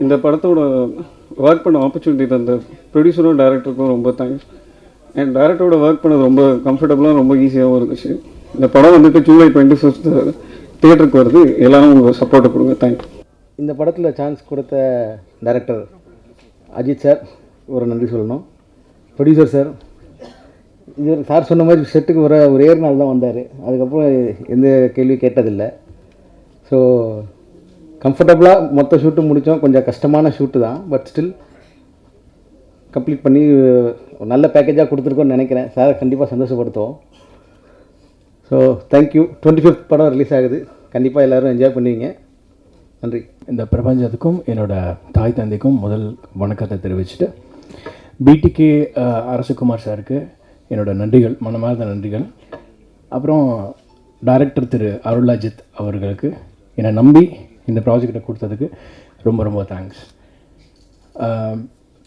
இந்த படத்தோட ஒர்க் பண்ண ஆப்பர்ச்சுனிட்டி தந்த ப்ரொடியூசரும் டைரக்டருக்கும் ரொம்ப தேங்க்ஸ். அண்ட் டைரக்டரோட ஒர்க் பண்ணது ரொம்ப கம்ஃபர்டபுளாக ரொம்ப ஈஸியாகவும் இருந்துச்சு. இந்த படம் வந்துட்டு ஜூலை 25 தியேட்டருக்கு வருது. எல்லாரும் உங்கள் சப்போர்ட்டை கொடுங்க. தேங்க்யூ. இந்த படத்தில் சான்ஸ் கொடுத்த டைரக்டர் அஜித் சார் ஒரு நன்றி சொல்லணும். ப்ரொடியூசர் சார், இது சார் சொன்ன மாதிரி செட்டுக்கு ஒரே நாள் தான் வந்தார். அதுக்கப்புறம் எந்த கேள்வி கேட்டதில்லை. ஸோ கம்ஃபர்டபுளாக மொத்த ஷூட்டும் முடித்தோம். கொஞ்சம் கஷ்டமான ஷூட்டு தான், பட் ஸ்டில் கம்ப்ளீட் பண்ணி ஒரு நல்ல பேக்கேஜாக கொடுத்துருக்கோன்னு நினைக்கிறேன். சார் கண்டிப்பாக சந்தோஷப்படுத்துவோம். So thank you. 25th படம் ரிலீஸ் ஆகுது. கண்டிப்பாக எல்லோரும் என்ஜாய் பண்ணுவீங்க. நன்றி. இந்த பிரபஞ்சத்துக்கும் என்னோடய தாய் தந்தைக்கும் முதல் வணக்கத்தை தெரிவிச்சுட்டு, பிடிகே அரசகுமார் சாருக்கு என்னோடய நன்றிகள், மனமார்ந்த நன்றிகள். அப்புறம் டைரக்டர் திரு அருள் அஜித் அவர்களுக்கு என்னை நம்பி இந்த ப்ராஜெக்டை கொடுத்ததுக்கு ரொம்ப ரொம்ப தேங்க்ஸ்.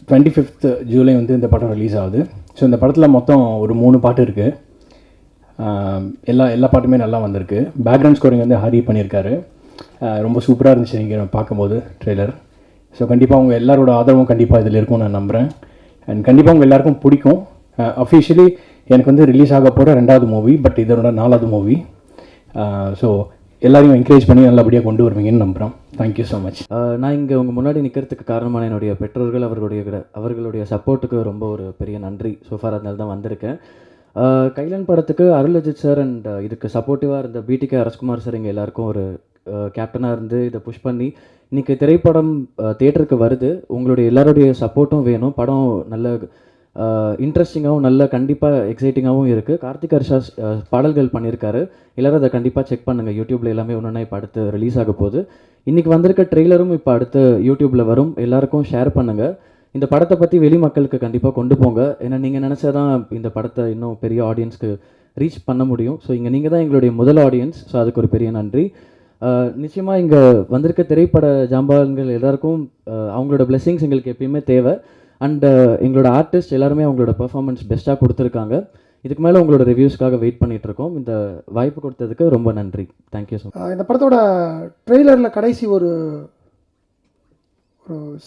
25th ஜூலை வந்து இந்த படம் ரிலீஸ் ஆகுது. ஸோ இந்த படத்தில் மொத்தம் ஒரு 3 பாட்டு இருக்குது. எல்லா பாட்டுமே நல்லா வந்திருக்கு. பேக்ரவுண்ட் ஸ்கோரிங் வந்து ஹரி பண்ணியிருக்காரு. ரொம்ப சூப்பராக இருந்துச்சு நீங்கள் பார்க்கும்போது ட்ரெய்லர். ஸோ கண்டிப்பாக உங்கள் எல்லாரோட ஆதரவும் கண்டிப்பாக இதில் இருக்கும்னு நான் நம்புகிறேன். அண்ட் கண்டிப்பாக உங்கள் எல்லாருக்கும் பிடிக்கும். அஃபிஷியலி எனக்கு வந்து ரிலீஸ் ஆக போகிற 2வது மூவி, பட் இதோட 4வது மூவி. ஸோ எல்லாரையும் என்கரேஜ் பண்ணி நல்லபடியாக கொண்டு வருவீங்கன்னு நம்புகிறோம். Thank you so much. நான் இங்கே உங்கள் முன்னாடி நிற்கிறதுக்கு காரணமான என்னுடைய பெற்றோர்கள், அவர்களுடைய சப்போர்ட்டுக்கு ரொம்ப ஒரு பெரிய நன்றி. சோஃபார் அதனால தான் வந்திருக்கேன். கைலன் படத்துக்கு அருள் அஜித் சார் அண்ட் இதுக்கு சப்போர்ட்டிவாக இருந்த பிடிகே அரசகுமார் சார் எங்கள் எல்லாருக்கும் ஒரு கேப்டனாக இருந்து இதை புஷ் பண்ணி இன்றைக்கி திரைப்படம் தியேட்டருக்கு வருது. உங்களுடைய எல்லாருடைய சப்போர்ட்டும் வேணும். படம் நல்ல இன்ட்ரெஸ்டிங்காகவும் நல்ல கண்டிப்பாக எக்ஸைட்டிங்காகவும் இருக்குது. கார்த்திக் ஹர்ஷா பாடல்கள் பண்ணியிருக்காரு. எல்லோரும் அதை கண்டிப்பாக செக் பண்ணுங்கள். யூடியூப்பில் எல்லாமே ஒன்றுனா இப்போ அடுத்து ரிலீஸ் ஆக போகுது. இன்றைக்கி வந்திருக்க ட்ரெய்லரும் இப்போ அடுத்து யூடியூப்பில் வரும். எல்லாருக்கும் ஷேர் பண்ணுங்கள். இந்த படத்தை பற்றி வெளி மக்களுக்கு கண்டிப்பாக கொண்டு போங்க. ஏன்னா நீங்கள் நினச்சா தான் இந்த படத்தை இன்னும் பெரிய ஆடியன்ஸ்க்கு ரீச் பண்ண முடியும். ஸோ இங்கே நீங்கள் தான் எங்களுடைய முதல் ஆடியன்ஸ். ஸோ அதுக்கு ஒரு பெரிய நன்றி. நிச்சயமாக இங்கே வந்திருக்க திரைப்பட ஜாம்பான்கள் எல்லாருக்கும் அவங்களோட பிளெஸிங்ஸ் எங்களுக்கு எப்பயுமே தேவை. அண்ட் எங்களோட ஆர்டிஸ்ட் எல்லாருமே அவங்களோட பெர்ஃபார்மன்ஸ் பெஸ்ட்டாக கொடுத்துருக்காங்க. இதுக்கு மேலே உங்களோட ரிவ்யூஸ்க்காக வெயிட் பண்ணிகிட்ருக்கோம். இந்த வாய்ப்பு கொடுத்ததுக்கு ரொம்ப நன்றி. Thank you so much. இந்த படத்தோட ட்ரெய்லரில் கடைசி ஒரு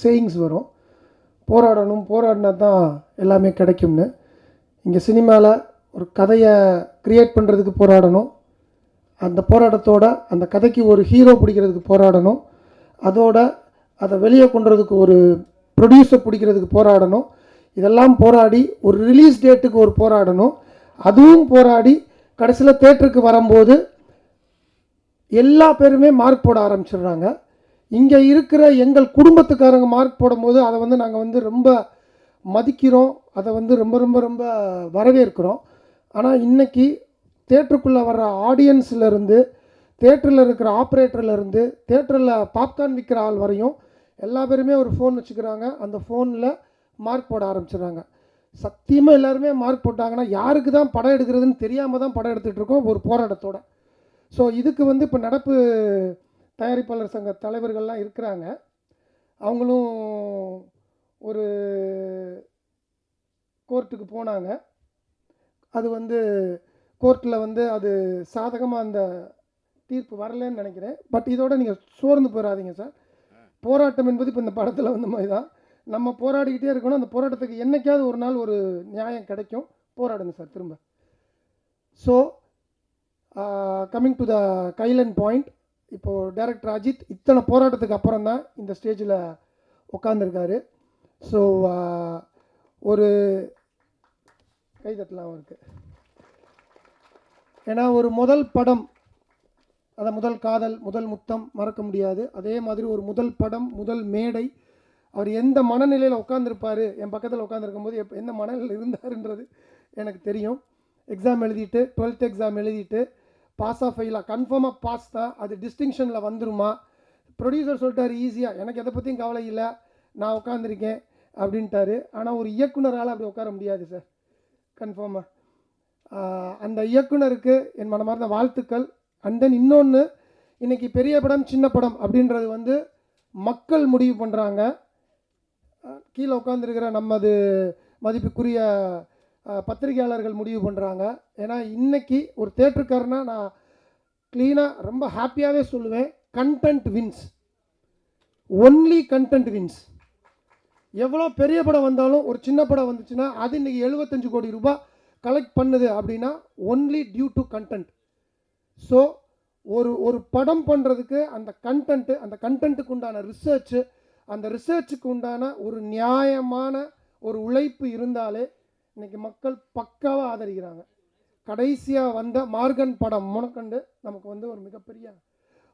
சேயிங்ஸ் வரும். போராடணும், போராடினா தான் எல்லாமே கிடைக்கும்னு. இங்கே சினிமாவில் ஒரு கதையை க்ரியேட் பண்ணுறதுக்கு போராடணும். அந்த போராட்டத்தோட அந்த கதைக்கு ஒரு ஹீரோ பிடிக்கிறதுக்கு போராடணும். அதோட அதை வெளியே கொண்டுறதுக்கு ஒரு ப்ரொடியூசர் பிடிக்கிறதுக்கு போராடணும். இதெல்லாம் போராடி ஒரு ரிலீஸ் டேட்டுக்கு ஒரு போராடணும். அதுவும் போராடி கடைசியில் தேட்டருக்கு வரும்போது எல்லா பேருமே மார்க் போட ஆரம்பிச்சிடுறாங்க. இங்கே இருக்கிற எங்கள் குடும்பத்துக்காரங்க மார்க் போடும்போது அதை வந்து நாங்கள் ரொம்ப மதிக்கிறோம். அதை ரொம்ப ரொம்ப ரொம்ப வரவேற்கிறோம். ஆனால் இன்றைக்கி தேட்டருக்குள்ளே வர்ற ஆடியன்ஸ்லேருந்து, தேட்டரில் இருக்கிற ஆப்ரேட்டர்லேருந்து, தேட்டரில் பாப்கார்ன் விற்கிற ஆள் வரையும் எல்லா பேருமே ஒரு ஃபோன் வச்சுக்கிறாங்க. அந்த ஃபோனில் மார்க் போட ஆரம்பிச்சிடுறாங்க. சத்தியமாக எல்லாருமே மார்க் போட்டாங்கன்னா யாருக்கு தான் படம் எடுக்கிறதுன்னு தெரியாமல் தான் படம் எடுத்துகிட்டு இருக்கோம் ஒரு போராட்டத்தோடு. ஸோ இதுக்கு இப்போ நடப்பு தயாரிப்பாளர் சங்க தலைவர்கள்லாம் இருக்கிறாங்க. அவங்களும் ஒரு கோர்ட்டுக்கு போனாங்க. அது கோர்ட்டில் அது சாதகமாக அந்த தீர்ப்பு வரலன்னு நினைக்கிறேன். பட் இதோட நீங்கள் சோர்ந்து போயிடாதீங்க சார். போராட்டம் என்பது இப்போ இந்த படத்தில் மாதிரி தான். நம்ம போராடிக்கிட்டே இருக்கணும். அந்த போராட்டத்துக்கு என்றைக்காவது ஒரு நாள் ஒரு நியாயம் கிடைக்கும். போராடுங்க சார் திரும்ப. ஸோ கம்மிங் டு த கைலன் பாயிண்ட். இப்போது டைரக்டர் அஜித் இத்தனை போராட்டத்துக்கு அப்புறம் தான் இந்த ஸ்டேஜில் உட்காந்துருக்காரு. ஸோ ஒரு கைதட்டலாம் இருக்குது. ஏன்னா ஒரு முதல் படம், அதை முதல் காதல், முதல் முத்தம் மறக்க முடியாது. அதே மாதிரி ஒரு முதல் படம், முதல் மேடை. அவர் எந்த மனநிலையில் உட்காந்துருப்பார், என் பக்கத்தில் உட்காந்துருக்கும் போது எந்த மனநிலையில் இருந்தாருன்றது எனக்கு தெரியும். எக்ஸாம் எழுதிட்டு 12th எக்ஸாம் எழுதிட்டு பாஸாக ஃபெயிலாக கன்ஃபார்மாக பாஸ் தான். அது டிஸ்டிங்ஷனில் வந்துருமா? ப்ரொடியூசர் சொல்லிட்டார் ஈஸியாக, எனக்கு எதை பற்றியும் கவலை இல்லை, நான் உட்காந்துருக்கேன் அப்படின்ட்டாரு. ஆனால் ஒரு இயக்குனரால் அப்படி உட்கார முடியாது சார், கன்ஃபார்மாக. அந்த இயக்குனருக்கு என் மனமார்ந்த வாழ்த்துக்கள். அண்ட் தென் இன்னொன்று, இன்றைக்கி பெரிய படம் சின்ன படம் அப்படின்றது மக்கள் முடிவு பண்ணுறாங்க. கீழே உட்காந்துருக்கிற நமது மதிப்புக்குரிய பத்திரிகையாளர்கள் முடிவு பண்ணுறாங்க. ஏன்னா இன்றைக்கி ஒரு தேட்டருக்காரனா நான் க்ளீனாக ரொம்ப ஹாப்பியாகவே சொல்லுவேன், content wins. Only content wins. எவ்வளோ பெரிய படம் வந்தாலும் ஒரு சின்ன படம் வந்துச்சுன்னா அது இன்றைக்கி 75 கோடி ரூபாய் கலெக்ட் பண்ணுது அப்படின்னா only due to content. So ஒரு படம் பண்ணுறதுக்கு அந்த கண்டென்ட்டுக்கு உண்டான ரிசர்ச்சு, அந்த ரிசர்ச்சுக்கு உண்டான ஒரு நியாயமான ஒரு உழைப்பு இருந்தாலே இன்றைக்கி மக்கள் பக்காவாக ஆதரிக்கிறாங்க. கடைசியாக வந்த மார்கன் படம் முனக்கண்டு நமக்கு வந்து ஒரு மிகப்பெரிய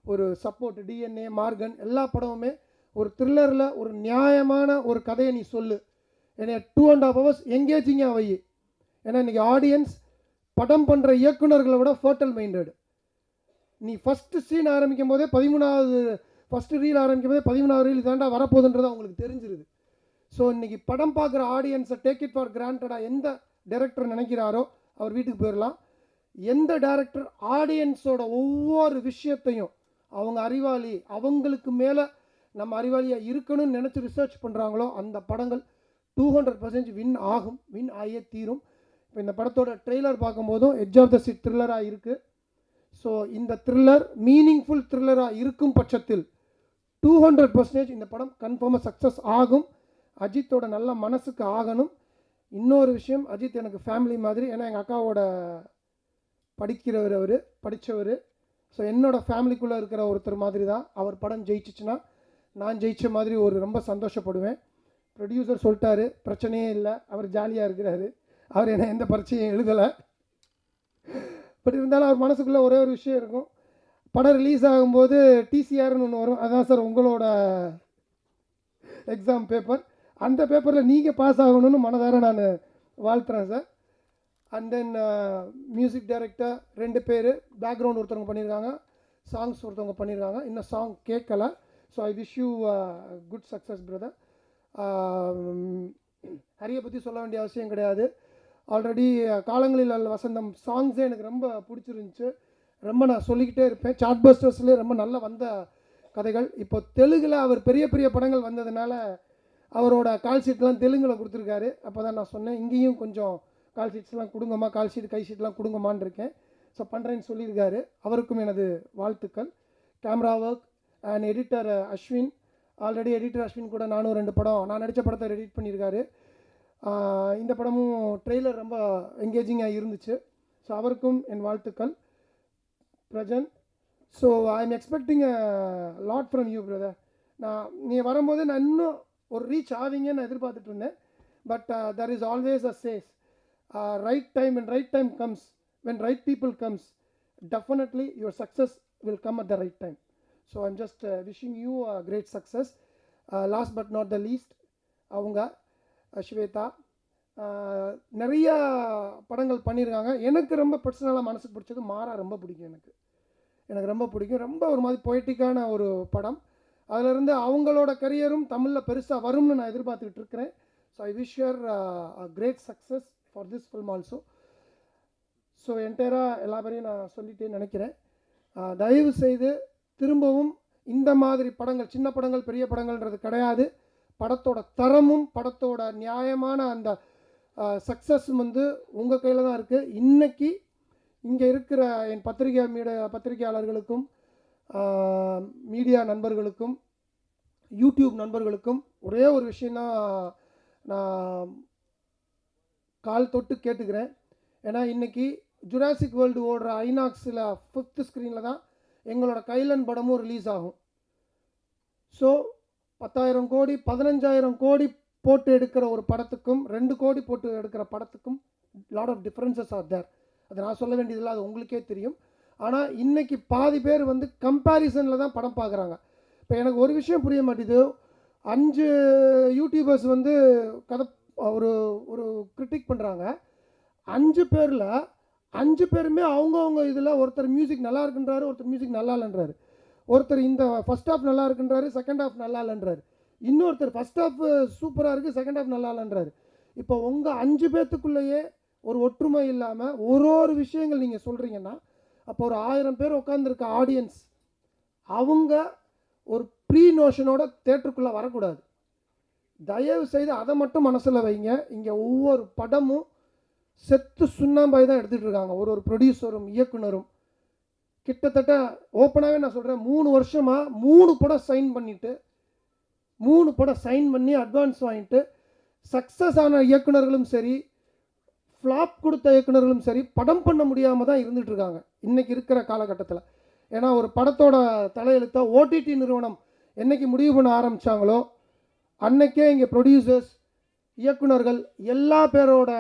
ஒரு சப்போர்ட். டிஎன்ஏ, மார்கன் எல்லா படமுமே ஒரு த்ரில்லரில் ஒரு நியாயமான ஒரு கதையை நீ சொல்லு, என்னை 2.5 hours எங்கேஜிங்காக வை. ஏன்னா இன்றைக்கி ஆடியன்ஸ் படம் பண்ணுற இயக்குநர்களை விட ஃபர்டல் மைண்டட். நீ ஃபஸ்ட்டு சீன் ஆரம்பிக்கும் போதே 13வது ஃபஸ்ட்டு ரீல் ஆரம்பிக்கும் போதே 13வது ரீல் தாண்டா வரப்போகுதுன்றது அவங்களுக்கு தெரிஞ்சிருது. ஸோ இன்றைக்கி படம் பார்க்குற ஆடியன்ஸை டேக் இட் ஃபார் கிராண்டடாக எந்த டைரக்டர் நினைக்கிறாரோ அவர் வீட்டுக்கு போயிடலாம். எந்த டைரக்டர் ஆடியன்ஸோட ஒவ்வொரு விஷயத்தையும் அவங்க அறிவாளி, அவங்களுக்கு மேலே நம்ம அறிவாளியாக இருக்கணும்னு நினச்சி ரிசர்ச் பண்ணுறாங்களோ அந்த படங்கள் 200% வின் ஆகியே தீரும். இப்போ இந்த படத்தோட ட்ரெய்லர் பார்க்கும்போதும் எட்ஜ் ஆஃப் த சீட் த்ரில்லராக இருக்குது. ஸோ இந்த த்ரில்லர் மீனிங்ஃபுல் த்ரில்லராக இருக்கும் பட்சத்தில் 200% இந்த படம் கன்ஃபார்மாக சக்ஸஸ் ஆகும். அஜித்தோட நல்ல மனசுக்கு ஆகணும். இன்னொரு விஷயம், அஜித் எனக்கு ஃபேமிலி மாதிரி. ஏன்னா எங்கள் அக்காவோட படித்தவர். ஸோ என்னோடய ஃபேமிலிக்குள்ளே இருக்கிற ஒருத்தர் மாதிரி தான். அவர் படம் ஜெயிச்சிச்சுன்னா நான் ஜெயித்த மாதிரி ஒரு ரொம்ப சந்தோஷப்படுவேன். ப்ரொடியூசர் சொல்லிட்டாரு, பிரச்சனையே இல்லை, அவர் ஜாலியாக இருக்கிறாரு, அவர் என்ன எந்த பரீட்சையும் எழுதலை. பட் இருந்தாலும் அவர் மனசுக்குள்ளே ஒரே ஒரு விஷயம் இருக்கும். படம் ரிலீஸ் ஆகும்போது டிசிஆர்னு ஒன்று வரும், அதான் சார் உங்களோட எக்ஸாம் பேப்பர். அந்த பேப்பரில் நீங்கள் பாஸ் ஆகணும்னு மனதார நான் வாழ்த்துறேன் sir. And then music director 2 பேர், பேக்ரவுண்ட் ஒருத்தவங்க பண்ணியிருக்காங்க, சாங்ஸ் ஒருத்தவங்க பண்ணியிருக்காங்க. இன்னும் சாங் கேட்கல. So I wish you good success brother. ஹரியை பற்றி சொல்ல வேண்டிய அவசியம் கிடையாது. ஆல்ரெடி காலங்களில் அல்ல வசந்தம் சாங்ஸே எனக்கு ரொம்ப பிடிச்சிருந்துச்சு. ரொம்ப நான் சொல்லிக்கிட்டே இருப்பேன். சார்ட் பஸ்டர்ஸ்லேயே ரொம்ப நல்லா வந்த கதைகள். இப்போ தெலுங்கில் அவர் பெரிய பெரிய படங்கள் வந்ததுனால அவரோட கால் ஷீட்லாம் தெலுங்கில் கொடுத்துருக்காரு. அப்போ தான் நான் சொன்னேன், இங்கேயும் கொஞ்சம் கால் ஷீட்ஸ்லாம் கொடுங்கம்மா, கால் ஷீட் கை ஷீட்லாம் கொடுங்கம்மான்னு இருக்கேன். ஸோ பண்ணுறேன்னு சொல்லியிருக்காரு. அவருக்கும் எனது வாழ்த்துக்கள். Camera work and editor Ashwin, already editor Ashwin கூட நானும் 2 படம் நான் நடித்த படத்தை எடிட் பண்ணியிருக்காரு. இந்த படமும் ட்ரெய்லர் ரொம்ப என்கேஜிங்காக இருந்துச்சு. ஸோ அவருக்கும் என் வாழ்த்துக்கள். Prajan, so I am expecting a lot from you brother. நீ வரும்போது நான் இன்னும் ஒரு ரீச் ஆவீங்கன்னு நான் எதிர்பார்த்துட்டு இருந்தேன். But there is always a says right time, when right time comes, when right people comes, definitely your success will come at the right time. So I'm just wishing you a great success. Last but not the least, அவங்க ஸ்வேதா நிறைய படங்கள் பண்ணியிருக்காங்க. எனக்கு ரொம்ப பர்சனலாக மனசுக்கு பிடிச்சது மாறா ரொம்ப பிடிக்கும். எனக்கு ரொம்ப பிடிக்கும். ரொம்ப ஒரு மாதிரி பொய்டிக்கான ஒரு படம். அதிலிருந்து அவங்களோட கரியரும் தமிழில் பெருசாக வரும்னு நான் எதிர்பார்த்துக்கிட்டு இருக்கிறேன். So I wish your a great success for this film also. So என்டையராக எல்லா பேரையும் நான் சொல்லிட்டே நினைக்கிறேன். தயவு செய்து திரும்பவும் இந்த மாதிரி படங்கள், சின்ன படங்கள் பெரிய படங்கள்ன்றது கிடையாது. படத்தோட தரமும் படத்தோட நியாயமான அந்த சக்ஸஸும் வந்து உங்கள் கையில் தான் இருக்குது. இன்றைக்கி இங்கே இருக்கிற என் பத்திரிகையாளர்களுக்கும் மீடியா நண்பர்களுக்கும் யூடியூப் நண்பர்களுக்கும் ஒரே ஒரு விஷயந்தான் நான் கால் தொட்டு கேட்டுக்கிறேன். ஏன்னா இன்றைக்கி ஜுராசிக் வேர்ல்டு ஓடுற ஐநாக்ஸில் 5th ஸ்க்ரீனில் தான் எங்களோட கைலன் படமும் ரிலீஸ் ஆகும். ஸோ 10,000 கோடி 15,000 கோடி போட்டு எடுக்கிற ஒரு படத்துக்கும் 2 கோடி போட்டு எடுக்கிற படத்துக்கும் lot of differences are there. அதை நான் சொல்ல வேண்டியதில்லை, அது உங்களுக்கே தெரியும். ஆனால் இன்றைக்கி பாதி பேர் வந்து கம்பேரிசனில் தான் படம் பார்க்குறாங்க. இப்போ எனக்கு ஒரு விஷயம் புரிய மாட்டேது. 5 யூடியூபர்ஸ் வந்து கதை ஒரு ஒரு கிரிட்டிக் பண்ணுறாங்க. 5 பேரில் 5 பேருமே அவங்கவுங்க இதில் ஒருத்தர் மியூசிக் நல்லா இருக்குன்றாரு, ஒருத்தர் மியூசிக் நல்லா இல்லைன்றாரு, ஒருத்தர் இந்த ஃபஸ்ட் ஹாஃப் நல்லா இருக்குன்றாரு, செகண்ட் ஹாஃப் நல்லா இல்லைன்றாரு, இன்னொருத்தர் ஃபஸ்ட் ஹாஃப் சூப்பராக இருக்குது, செகண்ட் ஹாஃப் நல்லா இல்லைன்றாரு. இப்போ உங்கள் 5 பேர்த்துக்குள்ளேயே ஒரு ஒற்றுமை இல்லாமல் ஒரு விஷயங்கள் நீங்கள் சொல்கிறீங்கன்னா அப்போ ஒரு 1000 பேர் உட்காந்துருக்க ஆடியன்ஸ் அவங்க ஒரு ப்ரீ நோஷனோட தேட்டருக்குள்ளே வரக்கூடாது. தயவு செய்து அதை மட்டும் மனசில் வைங்க. இங்கே ஒவ்வொரு படமும் செத்து சுண்ணாம்பாய் தான் எடுத்துகிட்டு இருக்காங்க. ஒரு ப்ரொடியூசரும் இயக்குனரும் கிட்டத்தட்ட ஓப்பனாகவே நான் சொல்கிறேன், 3 வருஷமாக 3 படம் சைன் பண்ணிவிட்டு 3 படம் சைன் பண்ணி அட்வான்ஸ் வாங்கிட்டு சக்ஸஸ் ஆன இயக்குனர்களும் சரி, ஃப்ளாப் கொடுத்த இயக்குனர்களும் சரி, படம் பண்ண முடியாமல் தான் இருந்துகிட்ருக்காங்க இன்றைக்கி இருக்கிற காலகட்டத்தில். ஏன்னா ஒரு படத்தோட தலையெழுத்தை ஓடிடி நிறுவனம் என்றைக்கு முடிவு பண்ண ஆரம்பித்தாங்களோ அன்னைக்கே இங்கே ப்ரொடியூசர்ஸ், இயக்குனர்கள் எல்லா பேரோட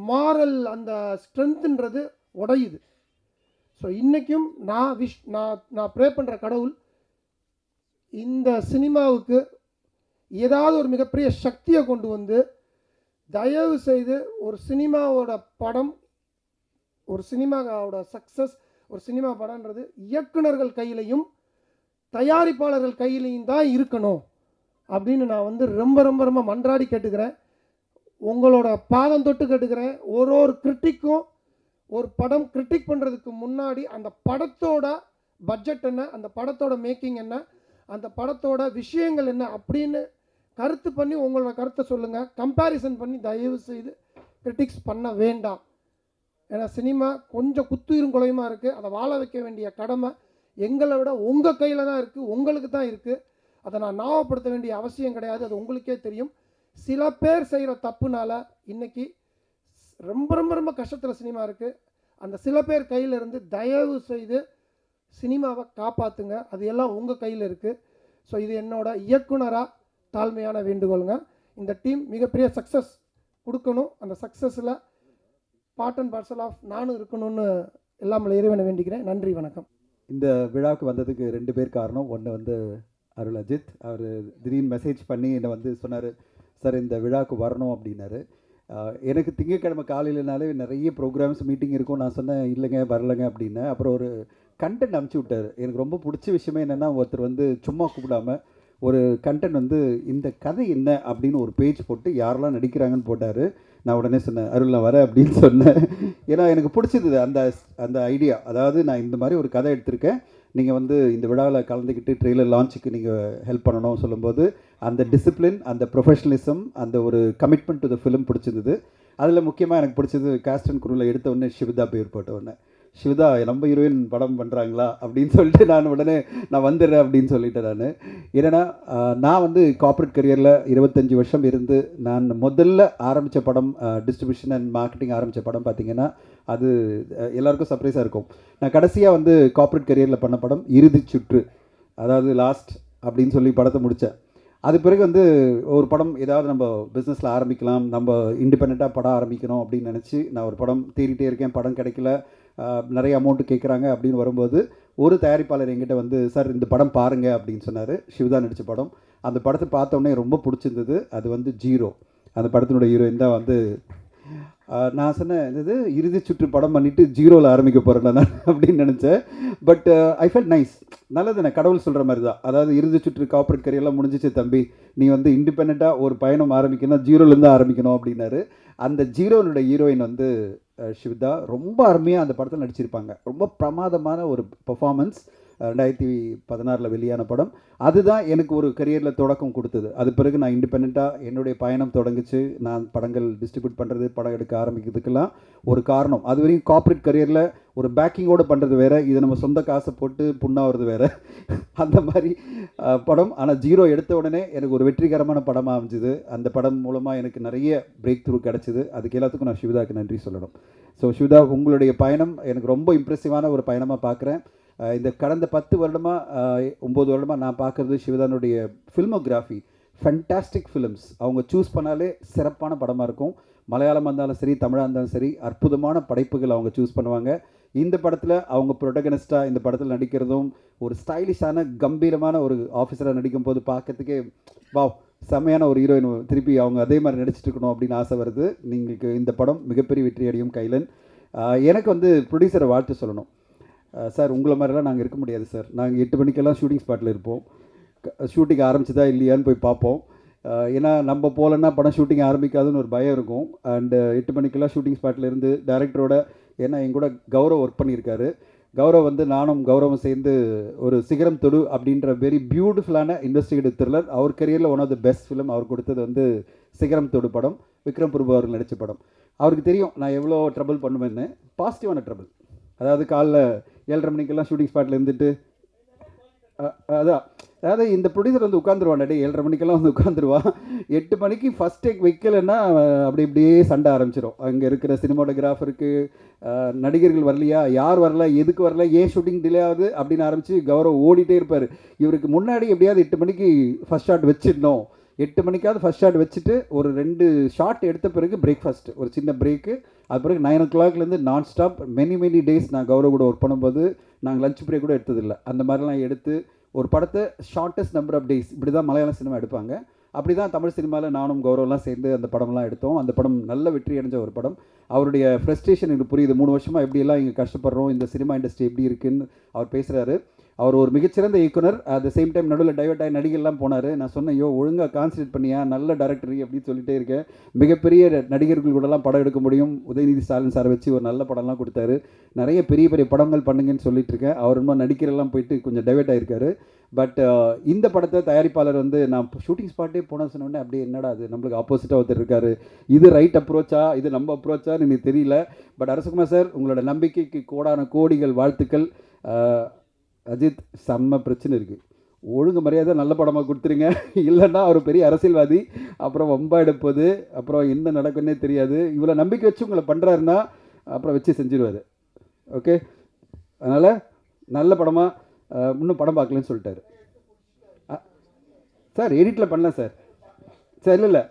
மாரல் அந்த ஸ்ட்ரென்த்துன்றது உடையுது. ஸோ இன்றைக்கும் நான் ப்ரே பண்ணுற கடவுள் இந்த சினிமாவுக்கு ஏதாவது ஒரு மிகப்பெரிய சக்தியை கொண்டு வந்து தயவு செய்து ஒரு சினிமாவோட படம், ஒரு சினிமாவோட சக்ஸஸ், ஒரு சினிமா படம்ன்றது இயக்குனர்கள் கையிலையும் தயாரிப்பாளர்கள் கையிலையும் தான் இருக்கணும் அப்படின்னு நான் வந்து ரொம்ப ரொம்ப ரொம்ப மன்றாடி கேட்டுக்கிறேன். உங்களோட பாதம் தொட்டு கேட்டுக்கிறேன். ஒரு கிரிட்டிக்கும் ஒரு படம் கிரிட்டிக் பண்ணுறதுக்கு முன்னாடி அந்த படத்தோட பட்ஜெட் என்ன, அந்த படத்தோட மேக்கிங் என்ன, அந்த படத்தோட விஷயங்கள் என்ன அப்படின்னு கருத்து பண்ணி உங்களோட கருத்தை சொல்லுங்கள். கம்பேரிசன் பண்ணி தயவு செய்து கிரிட்டிக்ஸ் பண்ண வேண்டாம். ஏன்னா சினிமா கொஞ்சம் குத்துயிரும் குலையுமா இருக்குது. அதை வாழ வைக்க வேண்டிய கடமை எங்களை விட உங்கள் கையில் தான் இருக்குது, உங்களுக்கு தான் இருக்குது. அதை நான் ஞாபகப்படுத்த வேண்டிய அவசியம் கிடையாது, அது உங்களுக்கே தெரியும். சில பேர் செய்கிற தப்புனால இன்றைக்கி ரொம்ப ரொம்ப ரொம்ப கஷ்டத்தில் சினிமா இருக்குது. அந்த சில பேர் கையில் இருந்து தயவு செய்து சினிமாவை காப்பாற்றுங்க. அது எல்லாம் உங்கள் கையில் இருக்குது. ஸோ இது என்னோட இயக்குனராக தாழ்மையான வேண்டுகோளுங்க. இந்த டீம் மிகப்பெரிய சக்ஸஸ் கொடுக்கணும். அந்த சக்ஸஸில் பார்ட் அண்ட் பார்சல் ஆஃப் நானும் இருக்கணும்னு எல்லாம் இறைவனை வேண்டிக்கிறேன். நன்றி, வணக்கம். இந்த விழாவுக்கு வந்ததுக்கு 2 பேர் காரணம். ஒன்று வந்து அருள் அஜித். அவர் திடீர்னு மெசேஜ் பண்ணி என்னை வந்து சொன்னார், சார் இந்த விழாவுக்கு வரணும் அப்படின்னாரு. எனக்கு திங்கட்கிழமை காலையிலனாலே நிறைய ப்ரோக்ராம்ஸ் மீட்டிங் இருக்கும். நான் சொன்னேன் இல்லைங்க வரலைங்க அப்படின்னு. அப்புறம் ஒரு கண்டென்ட் அனுப்பிச்சி விட்டார். எனக்கு ரொம்ப பிடிச்ச விஷயமே என்னென்னா, ஒருத்தர் வந்து சும்மா கூப்பிடாமல் ஒரு கண்டென்ட் வந்து இந்த கதை என்ன அப்படின்னு ஒரு பேஜ் போட்டு யாரெல்லாம் நடிக்கிறாங்கன்னு போட்டார். நான் உடனே சொன்னேன் அருள் நான் வரேன் அப்படின்னு சொன்னேன். ஏன்னா எனக்கு பிடிச்சது அந்த அந்த ஐடியா. அதாவது நான் இந்த மாதிரி ஒரு கதை எடுத்திருக்கேன், நீங்கள் வந்து இந்த விழாவில் கலந்துக்கிட்டு ட்ரெய்லர் லான்ச்சுக்கு நீங்கள் ஹெல்ப் பண்ணணும் சொல்லும்போது அந்த டிசிப்ளின், அந்த ப்ரொஃபஷனலிசம், அந்த ஒரு கமிட்மெண்ட் டு த ஃபிலிம் பிடிச்சிருந்தது. அதில் முக்கியமாக எனக்கு பிடிச்சது காஸ்ட் அண்ட் குரூவில் எடுத்த உடனே சிவிதா பேர் போட்ட உடனே, சிவிதா நம்ம ஹீரோயின் படம் பண்ணுறாங்களா அப்படின்னு சொல்லிட்டு நான் உடனே நான் வந்துடுறேன் அப்படின்னு சொல்லிட்டேன். ஏன்னா நான் வந்து கார்ப்பரேட் கரியரில் 25 வருஷம் இருந்து நான் முதல்ல ஆரம்பித்த படம், டிஸ்ட்ரிபியூஷன் அண்ட் மார்க்கெட்டிங் ஆரம்பித்த படம் பார்த்திங்கன்னா அது எல்லாருக்கும் சர்ப்ரைஸாக இருக்கும். நான் கடைசியாக வந்து கார்ப்பரேட் கரியரில் பண்ண படம் இறுதி சுற்று, அதாவது லாஸ்ட் அப்படின்னு சொல்லி படத்தை முடித்தேன். அது பிறகு வந்து ஒரு படம் ஏதாவது நம்ம பிஸ்னஸில் ஆரம்பிக்கலாம், நம்ம இண்டிபெண்ட்டாக படம் ஆரம்பிக்கணும் அப்படின்னு நினச்சி நான் ஒரு படம் தேடிட்டே இருக்கேன். படம் கிடைக்கல, நிறைய அமௌண்ட்டு கேட்குறாங்க அப்படின்னு வரும்போது ஒரு தயாரிப்பாளர் என்கிட்ட வந்து சார் இந்த படம் பாருங்கள் அப்படின்னு சொன்னார். சிவதா நடித்த படம். அந்த படத்தை பார்த்தோன்னே ரொம்ப பிடிச்சிருந்தது. அது வந்து ஜீரோ, அந்த படத்தினுடைய ஹீரோயின் தான் வந்து. நான் சொன்னேன் இது இறுதி சுற்று படம் பண்ணிவிட்டு ஜீரோவில் ஆரம்பிக்க போகிறேன் நான் அப்படின்னு நினச்சேன். But I felt nice. நல்லது, நான் கடவுள் சொல்கிற மாதிரி தான். அதாவது இறுதி சுற்று கார்ப்பரேட் கரியெல்லாம் முடிஞ்சிச்சு தம்பி, நீ வந்து இண்டிபெண்ட்டாக ஒரு பயணம் ஆரம்பிக்கணும், ஜீரோலேருந்து ஆரம்பிக்கணும் அப்படின்னாரு. அந்த ஜீரோனுடைய ஹீரோயின் வந்து சிவிதா ரொம்ப அருமையாக அந்த படத்தில் நடிச்சிருப்பாங்க. ரொம்ப பிரமாதமான ஒரு பர்ஃபார்மன்ஸ். 2016 வெளியான படம். அதுதான் எனக்கு ஒரு கரியரில் தொடக்கம் கொடுத்தது. அது பிறகு நான் இண்டிபெண்ட்டாக என்னுடைய பயணம் தொடங்குச்சு. நான் படங்கள் டிஸ்ட்ரிபியூட் பண்ணுறது, படம் எடுக்க ஆரம்பிக்கிறதுக்கெல்லாம் ஒரு காரணம். அது வரைக்கும் கார்ப்பரேட் கரியரில் ஒரு பேக்கிங்கோடு பண்ணுறது வேறு, இது நம்ம சொந்த காசை போட்டு புண்ணாகிறது வேறு. அந்த மாதிரி படம். ஆனால் ஜீரோ எடுத்த உடனே எனக்கு ஒரு வெற்றிகரமான படமாக அமைஞ்சுது. அந்த படம் மூலமாக எனக்கு நிறைய பிரேக் த்ரூ கிடச்சிது. அதுக்கு எல்லாத்துக்கும் நான் சிவதாக்கு நன்றி சொல்லணும். ஸோ சிவதா, உங்களுடைய பயணம் எனக்கு ரொம்ப இம்ப்ரெசிவான ஒரு பயணமாக பார்க்குறேன். இந்த கடந்த 10 வருடமாக 9 வருடமாக நான் பார்க்குறது சிவதானுடைய ஃபில்மோகிராஃபி. ஃபென்டாஸ்டிக் ஃபிலிம்ஸ் அவங்க சூஸ் பண்ணாலே சிறப்பான படமாக இருக்கும். மலையாளமாக இருந்தாலும் சரி, தமிழாக இருந்தாலும் சரி, அற்புதமான படைப்புகள் அவங்க சூஸ் பண்ணுவாங்க. இந்த படத்தில் அவங்க ப்ரொட்டகனிஸ்டாக இந்த படத்தில் நடிக்கிறதும், ஒரு ஸ்டைலிஷான கம்பீரமான ஒரு ஆஃபீஸராக நடிக்கும் போது பார்க்கறதுக்கே வாவ், செம்மையான ஒரு ஹீரோயின் திருப்பி அவங்க அதே மாதிரி நடிச்சிட்டு இருக்கணும் அப்படின்னு ஆசை வருது. നിങ്ങൾക്ക് இந்த படம் மிகப்பெரிய வெற்றி அடையும். கைலன், எனக்கு வந்து ப்ரொடியூசரை வாழ்த்து சொல்லணும். சார் உங்களை மாதிரிலாம் நாங்கள் இருக்க முடியாது சார். நாங்கள் 8 மணிக்கெல்லாம் ஷூட்டிங் ஸ்பாட்டில் இருப்போம். ஷூட்டிங் ஆரம்பிச்சதா இல்லையான்னு போய் பார்ப்போம். ஏன்னா நம்ம போகலன்னா படம் ஷூட்டிங் ஆரம்பிக்காதுன்னு ஒரு பயம் இருக்கும். அண்டு 8 மணிக்கெல்லாம் ஷூட்டிங் ஸ்பாட்டில் இருந்து டைரக்டரோட, ஏன்னா என் கூட கௌரவ் ஒர்க் பண்ணியிருக்காரு. கௌரவ் வந்து நானும் கௌரவம் சேர்ந்து ஒரு சிகரம் தொடு அப்படின்ற வெரி பியூட்டிஃபுல்லான இன்வெஸ்டிகேட்டிவ் த்ரில்லர். அவர் கரியரில் one of the best film அவர் கொடுத்தது வந்து சிகரம் தொடு படம். விக்ரம் பிரபு அவர்கள் நடித்த படம். அவருக்கு தெரியும் நான் எவ்வளோ ட்ரபிள் பண்ணுவேன்னு. பாசிட்டிவான ட்ரபிள். அதாவது காலைல 7:30 மணிக்கெல்லாம் ஷூட்டிங் ஸ்பாட்டில் இருந்துட்டு அதான் அதாவது இந்த ப்ரொடியூசர் வந்து உட்காந்துருவான், டே 7:30 மணிக்கெல்லாம் வந்து உட்காந்துருவான். 8 மணிக்கு ஃபஸ்ட் டேக் வைக்கலைன்னா அப்படி இப்படியே சண்டை ஆரம்பிச்சிடும். அங்கே இருக்கிற சினிமாட்டோகிராஃபருக்கு நடிகர்கள் வரலையா, யார் வரல, எதுக்கு வரல, ஏன் ஷூட்டிங் டிலே ஆகுது அப்படின்னு ஆரம்பித்து கௌரவ் ஓடிட்டே இருப்பார். இவருக்கு முன்னாடி எப்படியாவது 8 மணிக்கு ஃபஸ்ட் ஷாட் வச்சிடணும், 8 மணிக்காவது ஃபஸ்ட் ஷாட் வச்சுட்டு ஒரு 2 ஷாட் எடுத்த பிறகு பிரேக்ஃபாஸ்ட், ஒரு சின்ன பிரேக்கு, அது பிறகு 9 o'clockலேருந்து நான் ஸ்டாப் மெனி டேஸ் நான் கௌரவ் கூட ஒர்க் பண்ணும்போது நாங்கள் லஞ்ச் பிரேக் கூட எடுத்ததில்லை. அந்த மாதிரிலாம் எடுத்து ஒரு படத்தை ஷார்ட்டஸ்ட் நம்பர் ஆஃப் டேஸ், இப்படி தான் மலையாள சினிமா எடுப்பாங்க. அப்படி தான் தமிழ் சினிமாவில் நானும் கௌரவெலாம் சேர்ந்து அந்த படம்லாம் எடுத்தோம். அந்த படம் நல்ல வெற்றி அடைஞ்ச ஒரு படம். அவருடைய ஃப்ரஸ்ட்ரேஷன் எனக்கு புரியுது. 3 வருஷமாக எப்படியெல்லாம் இங்கே கஷ்டப்படுறோம், இந்த சினிமா இண்டஸ்ட்ரி எப்படி இருக்குன்னு அவர் பேசுகிறாரு. அவர் ஒரு மிகச்சிறந்த இயக்குனர். அட் த சேம் டைம் நடுவில் டைவர்ட் ஆகி நடிகர்லாம் போனார். நான் சொன்னேன், ஐயோ ஒழுங்காக கான்சன்ட்ரேட் பண்ணியா, நல்ல டேரக்டர் அப்படின்னு சொல்லிட்டே இருக்கேன். மிகப்பெரிய நடிகர்கள் கூடலாம் படம் எடுக்க முடியும். உதயநிதி ஸ்டாலின் சார் வச்சு ஒரு நல்ல படம்லாம் கொடுத்தாரு. நிறைய பெரிய பெரிய படங்கள் பண்ணுங்கன்னு சொல்லிட்டு இருக்கேன். அவர் ரொம்ப நடிக்கிறெல்லாம் போயிட்டு கொஞ்சம் டைவர்ட் ஆகிருக்காரு. பட் இந்த படத்தை தயாரிப்பாளர் வந்து நான் ஷூட்டிங் ஸ்பாட்டே போன சொன்னோடனே அப்படியே என்னடா அது நம்மளுக்கு ஆப்போசிட்டாக ஒருத்தர் இருக்காரு, இது ரைட் அப்ரோச்சா, இது நம்ம அப்ரோச்சான்னு எனக்கு தெரியல. பட் அரசகுமார் சார், உங்களோட நம்பிக்கைக்கு கோடான கோடிகள் வாழ்த்துக்கள். அஜித், செம்ம பிரச்சனை இருக்குது, ஒழுங்கு மரியாதை நல்ல படமாக கொடுத்துருங்க. இல்லைன்னா அவர் பெரிய அரசியல்வாதி, அப்புறம் வம்பா எடுப்பது, அப்புறம் என்ன நடக்குன்னே தெரியாது. இவ்வளோ நம்பிக்கை வச்சு உங்களை பண்ணுறாருன்னா அப்புறம் வச்சு செஞ்சிருவார். ஓகே, அதனால் நல்ல படமாக இன்னும் படம் பார்க்கலன்னு சொல்லிட்டாரு சார். எடிட்டில் பண்ணலாம் சார். சார் இல்லை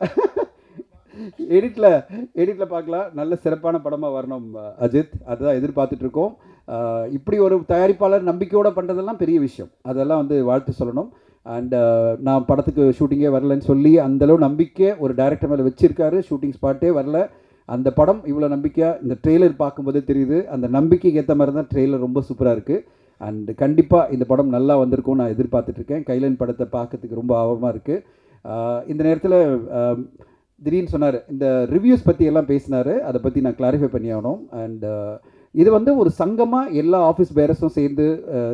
எடிட்டில் பார்க்கலாம். நல்ல சிறப்பான படமாக வரணும் அஜித், அதுதான் எதிர்பார்த்துட்ருக்கோம். இப்படி ஒரு தயாரிப்பாளர் நம்பிக்கையோடு பண்ணுறதெல்லாம் பெரிய விஷயம். அதெல்லாம் வந்து வாழ்த்து சொல்லணும். அண்ட் நான் படத்துக்கு ஷூட்டிங்கே வரலன்னு சொல்லி அந்தளவு நம்பிக்கை ஒரு டைரக்டர் மேலே வச்சுருக்காரு. ஷூட்டிங் ஸ்பாட்டே வரல. அந்த படம் இவ்வளோ நம்பிக்கையாக இந்த ட்ரெய்லர் பார்க்கும்போதே தெரியுது. அந்த நம்பிக்கைக்கு ஏற்ற மாதிரி தான் ட்ரெய்லர் ரொம்ப சூப்பராக இருக்குது. அண்டு கண்டிப்பாக இந்த படம் நல்லா வந்திருக்கும் நான் எதிர்பார்த்துட்ருக்கேன். கைலன் படத்தை பார்க்கறதுக்கு ரொம்ப ஆர்வமாக இருக்குது. இந்த நேரத்தில் திடீர்னு சொன்னார், இந்த ரிவ்யூஸ் பற்றி எல்லாம் பேசினார். அதை பற்றி நான் கிளாரிஃபை பண்ணி ஆகணும். அண்டு இது வந்து ஒரு சங்கமாக எல்லா ஆஃபீஸ் பேரஸும் சேர்ந்து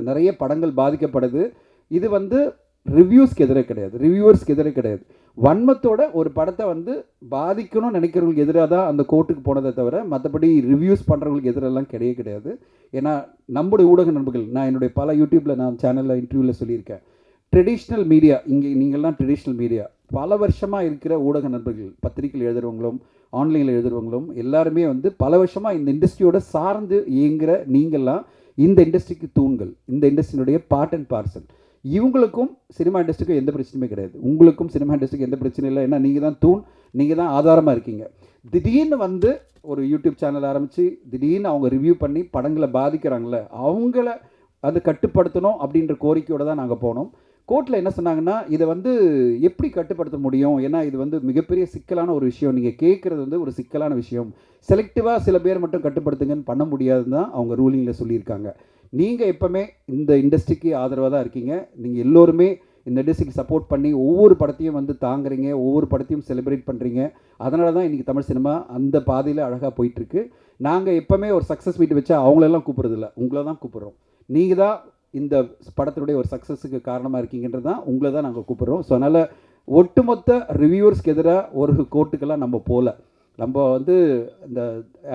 நிறைய படங்கள் பாதிக்கப்படுது. இது வந்து ரிவ்யூஸ்க்கு எதிராக கிடையாது, ரிவ்யூவர்ஸ்க்கு எதிராக கிடையாது. வன்மத்தோட ஒரு படத்தை வந்து பாதிக்கணும்னு நினைக்கிறவங்களுக்கு எதிராக தான் அந்த கோர்ட்டுக்கு போனதை தவிர மற்றபடி ரிவ்யூஸ் பண்ணுறவங்களுக்கு எதிரெல்லாம் கிடையாது. ஏன்னா நம்முடைய ஊடக நண்பர்கள், நான் என்னுடைய பல யூடியூப்பில் நான் சேனலில் இன்டர்வியூவில் சொல்லியிருக்கேன், ட்ரெடிஷ்னல் மீடியா, இங்கே நீங்கள்லாம் ட்ரெடிஷ்னல் மீடியா பல வருஷமாக இருக்கிற ஊடக நண்பர்கள், பத்திரிகையில் எழுதுறவங்களும் ஆன்லைனில் எழுதுறவங்களும் எல்லாருமே வந்து பல வருஷமாக இந்த இண்டஸ்ட்ரியோட சார்ந்து இயங்குகிற நீங்கள்லாம் இந்த இண்டஸ்ட்ரிக்கு தூண்கள், இந்த இண்டஸ்ட்ரியினுடைய பார்ட் அண்ட் பார்சல். இவங்களுக்கும் சினிமா இண்டஸ்ட்ரிக்கும் எந்த பிரச்சனையுமே கிடையாது. உங்களுக்கும் சினிமா இண்டஸ்ட்ரிக்கு எந்த பிரச்சனையும் இல்லை. ஏன்னா நீங்கள் தான் தூண், நீங்கள் தான் ஆதாரமாக இருக்கீங்க. திடீர்னு வந்து ஒரு யூடியூப் சேனல் ஆரம்பித்து திடீர்னு அவங்க ரிவ்யூ பண்ணி படங்களை பாதிக்கிறாங்களே, அவங்கள அதை கட்டுப்படுத்தணும் அப்படின்ற கோரிக்கையோடு தான் நாங்கள் போனோம். கோர்ட்டில் என்ன சொன்னாங்கன்னா, இதை வந்து எப்படி கட்டுப்படுத்த முடியும், ஏன்னா இது வந்து மிகப்பெரிய சிக்கலான ஒரு விஷயம், நீங்கள் கேட்குறது வந்து ஒரு சிக்கலான விஷயம், செலக்டிவாக சில பேர் மட்டும் கட்டுப்படுத்துங்கன்னு பண்ண முடியாதுன்னு தான் அவங்க ரூலிங்கில் சொல்லியிருக்காங்க. நீங்கள் எப்போவுமே இந்த இண்டஸ்ட்ரிக்கு ஆதரவாக தான் இருக்கீங்க. நீங்கள் எல்லோருமே இந்த இண்டஸ்ட்ரிக்கு சப்போர்ட் பண்ணி ஒவ்வொரு படத்தையும் வந்து தாங்குறீங்க, ஒவ்வொரு படத்தையும் செலிப்ரேட் பண்ணுறீங்க. அதனால தான் இன்றைக்கி தமிழ் சினிமா அந்த பாதையில் அழகாக போயிட்டுருக்கு. நாங்கள் எப்போவுமே ஒரு சக்ஸஸ் மீட் வச்சா அவங்களெல்லாம் கூப்பிட்றதில்ல, உங்களை தான் கூப்பிட்றோம். நீங்கள் தான் இந்த படத்தினுடைய ஒரு சக்ஸஸுக்கு காரணமாக இருக்கீங்கன்றது தான் உங்களை தான் நாங்கள் கூப்பிட்றோம். ஸோ அதனால் ஒட்டுமொத்த ரிவ்யூவர்ஸ்க்கு எதிராக ஒரு கோர்ட்டுக்கெல்லாம் நம்ம போகல. நம்ம வந்து இந்த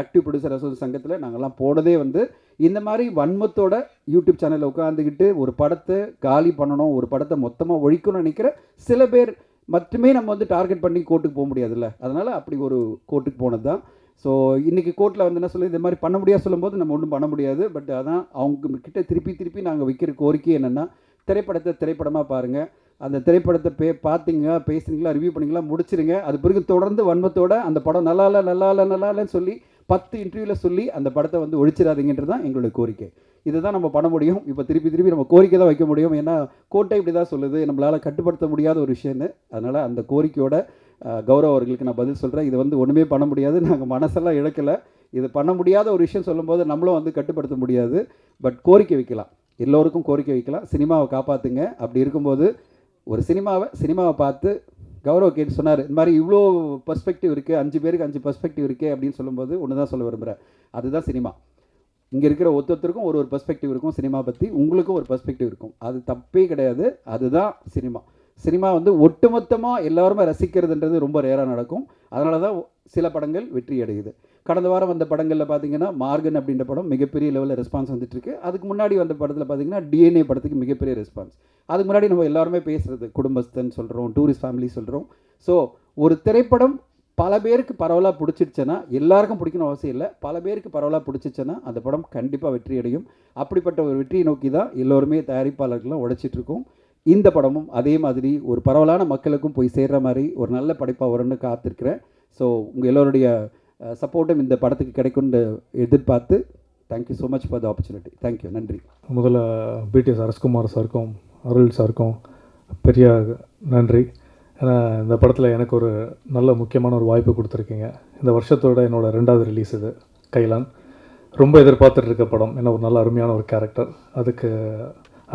ஆக்டிவ் ப்ரொடியூசர் அசோசியேஷன் சங்கத்தில் நாங்கள்லாம் போனதே வந்து இந்த மாதிரி வன்மத்தோட யூடியூப் சேனலில் உட்காந்துக்கிட்டு ஒரு படத்தை காலி பண்ணணும், ஒரு படத்தை மொத்தமாக ஒழிக்கணும்னு நினைக்கிற சில பேர் மட்டுமே நம்ம வந்து டார்கெட் பண்ணி கோர்ட்டுக்கு போக முடியாதுல்ல. அதனால் அப்படி ஒரு கோர்ட்டுக்கு போனது தான். ஸோ இன்றைக்கி கோர்ட்டில் வந்து என்ன சொல்லி இந்த மாதிரி பண்ண முடியாது சொல்லும்போது நம்ம ஒன்றும் பண்ண முடியாது. பட் அதான் அவங்க கிட்ட திருப்பி நாங்கள் வைக்கிற கோரிக்கை என்னென்னா, திரைப்படத்தை திரைப்படமாக பாருங்கள். அந்த திரைப்படத்தை பார்த்தீங்க, பேசுனீங்களா, ரிவ்யூ பண்ணிங்களா, முடிச்சிருங்க. அது பிறகு தொடர்ந்து வன்மத்தோட அந்த படம் நல்லா இல்லைன்னு சொல்லி 10 இன்டர்வியூவில் சொல்லி அந்த படத்தை வந்து ஒழிச்சிடாதீங்கன்றது தான் எங்களுடைய கோரிக்கை. இதை தான் நம்ம பண்ண முடியும். இப்போ திருப்பி நம்ம கோரிக்கை தான் வைக்க முடியும். ஏன்னா கோர்ட்டை இப்படி தான் சொல்லுது, நம்மளால் கட்டுப்படுத்த முடியாத ஒரு விஷயம்னு. அதனால் அந்த கோரிக்கையோட கௌரவ அவர்களுக்கு நான் பதில் சொல்கிறேன். இது வந்து ஒன்றுமே பண்ண முடியாது, நாங்கள் மனசெல்லாம் இழக்கலை. இது பண்ண முடியாத ஒரு விஷயம் சொல்லும்போது நம்மளும் வந்து கட்டுப்படுத்த முடியாது. பட் கோரிக்கை வைக்கலாம், எல்லோருக்கும் கோரிக்கை வைக்கலாம், சினிமாவை காப்பாற்றுங்க. அப்படி இருக்கும்போது ஒரு சினிமாவை பார்த்து கௌரவ கேட்டு சொன்னார், இந்த மாதிரி இவ்வளோ பர்ஸ்பெக்டிவ் இருக்குது, 5 பேருக்கு 5 பர்ஸ்பெக்டிவ் இருக்குது அப்படின்னு சொல்லும்போது ஒன்று தான் சொல்ல விரும்புகிறேன், அதுதான் சினிமா. இங்கே இருக்கிற ஒருத்தருக்கும் ஒரு பர்ஸ்பெக்டிவ் இருக்கும் சினிமா பற்றி, உங்களுக்கும் ஒரு பர்ஸ்பெக்டிவ் இருக்கும், அது தப்பே கிடையாது, அதுதான் சினிமா. சினிமா வந்து ஒட்டுமொத்தமாக எல்லாருமே ரசிக்கிறதுன்றது ரொம்ப ரேராக நடக்கும். அதனால தான் சில படங்கள் வெற்றி அடையுது. கடந்த வாரம் வந்த படங்களில் பார்த்தீங்கன்னா மார்கன் அப்படின்ற படம் மிகப்பெரிய லெவலில் ரெஸ்பான்ஸ் வந்துட்டுருக்கு. அதுக்கு முன்னாடி வந்த படத்தில் பார்த்தீங்கன்னா டிஎன்ஏ படத்துக்கு மிகப்பெரிய ரெஸ்பான்ஸ். அதுக்கு முன்னாடி நம்ம எல்லாருமே பேசுகிறது குடும்பஸ்தன் சொல்கிறோம், டூரிஸ்ட் ஃபேமிலி சொல்கிறோம். ஸோ ஒரு திரைப்படம் பல பேருக்கு பரவலாக பிடிச்சிருச்சுன்னா, எல்லாருக்கும் பிடிக்கணும் அவசியம் இல்லை, பல பேருக்கு பரவலாக பிடிச்சிச்சுன்னா அந்த படம் கண்டிப்பாக வெற்றி அடையும். அப்படிப்பட்ட ஒரு வெற்றியை நோக்கி தான் எல்லோருமே தயாரிப்பாளர்கள்லாம் உழைச்சிட்ருக்கோம். இந்த படமும் அதே மாதிரி ஒரு பரவலான மக்களுக்கும் போய் சேர்கிற மாதிரி ஒரு நல்ல படைப்பாக வரும்னு காத்திருக்கிறேன். ஸோ உங்கள் எல்லோருடைய சப்போர்ட்டும் இந்த படத்துக்கு கிடைக்கும்னு எதிர்பார்த்து thank you so much for the opportunity. Thank you, நன்றி. முதல்ல பிடிஎஸ் அரசகுமார் சாருக்கும் அருள் சாருக்கும் பெரிய நன்றி. ஏன்னா இந்த படத்தில் எனக்கு ஒரு நல்ல முக்கியமான ஒரு வாய்ப்பு கொடுத்துருக்கீங்க. இந்த வருஷத்தோட என்னோடய 2வது ரிலீஸ் இது கைலான். ரொம்ப எதிர்பார்த்துட்டு இருக்க படம். ஏன்னா ஒரு நல்ல அருமையான ஒரு கேரக்டர். அதுக்கு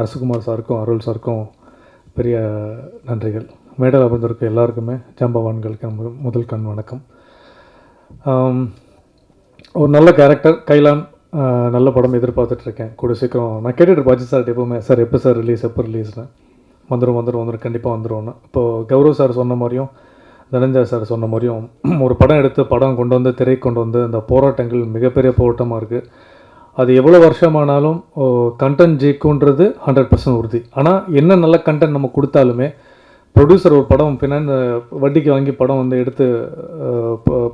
அரசகுமார் சாருக்கும் அருள் சாருக்கும் பெரிய நன்றிகள். மேடையில் அமர்ந்திருக்க எல்லாருக்குமே ஜாம்பவான்களுக்கு முதல் கண் வணக்கம். ஒரு நல்ல கேரக்டர் கைலான், நல்ல படம் எதிர்பார்த்துட்ருக்கேன். கூட சீக்கிரம் நான் கேட்டுட்டு அஜித் சார் எப்போவுமே சார் எப்போ சார் ரிலீஸ், எப்போ ரிலீஸ்னு. வந்துடும் கண்டிப்பாக வந்துடும்னு. இப்போது கௌரவ் சார் சொன்ன மாதிரியும் தனஞ்சய் சார் சொன்ன மாதிரியும் ஒரு படம் எடுத்து படம் கொண்டு வந்து திரை கொண்டு வந்து அந்த போராட்டங்கள் மிகப்பெரிய போராட்டமாக இருக்குது. அது எவ்வளோ வருஷமானாலும் கண்டென்ட் ஜெயிக்குன்றது 100% உறுதி. ஆனால் என்ன நல்ல கண்டென்ட் நம்ம கொடுத்தாலுமே ப்ரொடியூசர் ஒரு படம் பின்னாடி வட்டிக்கு வாங்கி படம் வந்து எடுத்து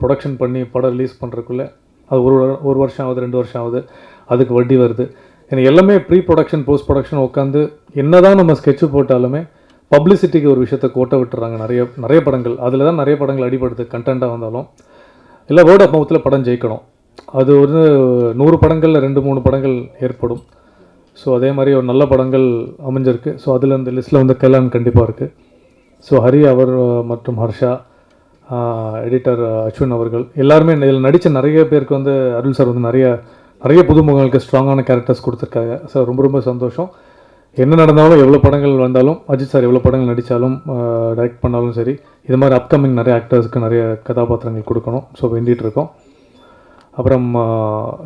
ப்ரொடக்ஷன் பண்ணி படம் ரிலீஸ் பண்ணுறதுக்குள்ளே அது ஒரு வருஷம் ஆகுது, 2 வருஷம் ஆகுது, அதுக்கு வட்டி வருது. எனக்கு எல்லாமே ப்ரீ ப்ரொடக்ஷன் போஸ்ட் ப்ரொடக்ஷன் உட்காந்து என்ன தான் நம்ம ஸ்கெட்சு போட்டாலுமே பப்ளிசிட்டிக்கு ஒரு விஷயத்தை கோட்டை விட்டுறாங்க நிறைய படங்கள். அதில் தான் நிறைய படங்கள் அடிபடுது. கண்டென்ட்டாக வந்தாலும் இல்லை வேர்ட் ஆஃப் மவுத்தில் படம் ஜெயிக்கணும். அது வந்து 100 படங்களில் 2-3 படங்கள் ஏற்படும். ஸோ அதே மாதிரி ஒரு நல்ல படங்கள் அமைஞ்சிருக்கு. ஸோ அதில் இந்த லிஸ்ட்டில் வந்து கைலான் கண்டிப்பாக இருக்குது. ஸோ ஹரி அவர் மற்றும் ஹர்ஷா, எடிட்டர் அஸ்வின் அவர்கள் எல்லாருமே இதில் நடித்த நிறைய பேருக்கு வந்து அருள் சார் வந்து நிறைய புதுமுகங்களுக்கு ஸ்ட்ராங்கான கேரக்டர்ஸ் கொடுத்துருக்காங்க. ஸோ ரொம்ப சந்தோஷம். என்ன நடந்தாலும் எவ்வளோ படங்கள் வந்தாலும் அஜித் சார் எவ்வளோ படங்கள் நடித்தாலும் டைரக்ட் பண்ணாலும் சரி, இது மாதிரி அப்கமிங் நிறைய ஆக்டர்ஸ்க்கு நிறைய கதாபாத்திரங்கள் கொடுக்கணும். ஸோ வேண்டிகிட்ருக்கோம். அப்புறம்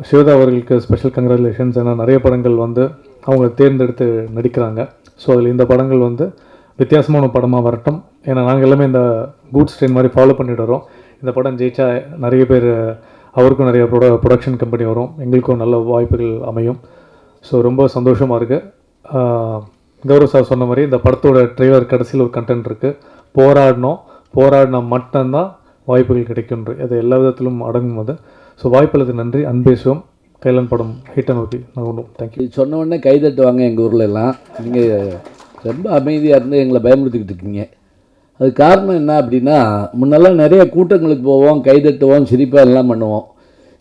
சிவதா அவர்களுக்கு ஸ்பெஷல் கங்க்ராச்சுலேஷன்ஸ். ஏன்னா நிறைய படங்கள் வந்து அவங்க தேர்ந்தெடுத்து நடிக்கிறாங்க. ஸோ அதில் இந்த படங்கள் வந்து வித்தியாசமான படமாக வரட்டும். ஏன்னா நாங்கள் எல்லாமே இந்த கூட்ஸ் ட்ரெயின் மாதிரி ஃபாலோ பண்ணிட்டு வரோம். இந்த படம் ஜெயிச்சா நிறைய பேர் அவருக்கும் நிறைய ப்ரொடக்ஷன் கம்பெனி வரும், எங்களுக்கும் நல்ல வாய்ப்புகள் அமையும். ஸோ ரொம்ப சந்தோஷமாக இருக்குது. கௌரவ் சார் சொன்ன மாதிரி இந்த படத்தோட ட்ரெய்லர் கடைசியில் ஒரு கண்டென்ட் இருக்குது. போராடினா மட்டும்தான் வாய்ப்புகள் கிடைக்கும்ன்ற அது எல்லா விதத்திலும் அடங்கும் அது. ஸோ வாய்ப்புகளுக்கு நன்றி. அன்பேசுவோம். கைலான் படம் ஹிட்டை நோக்கி நகரும். தேங்க்யூ. சொன்ன உடனே கைதட்டுவாங்க எங்கள் ஊரில் எல்லாம். நீங்கள் ரொம்ப அமைதியாக இருந்து எங்களை பயமுறுத்திக்கிட்டு இருக்கீங்க. அது காரணம் என்ன அப்படின்னா, முன்னெல்லாம் நிறைய கூட்டங்களுக்கு போவோம், கைதட்டுவோம், சிரிப்பாக எல்லாம் பண்ணுவோம்.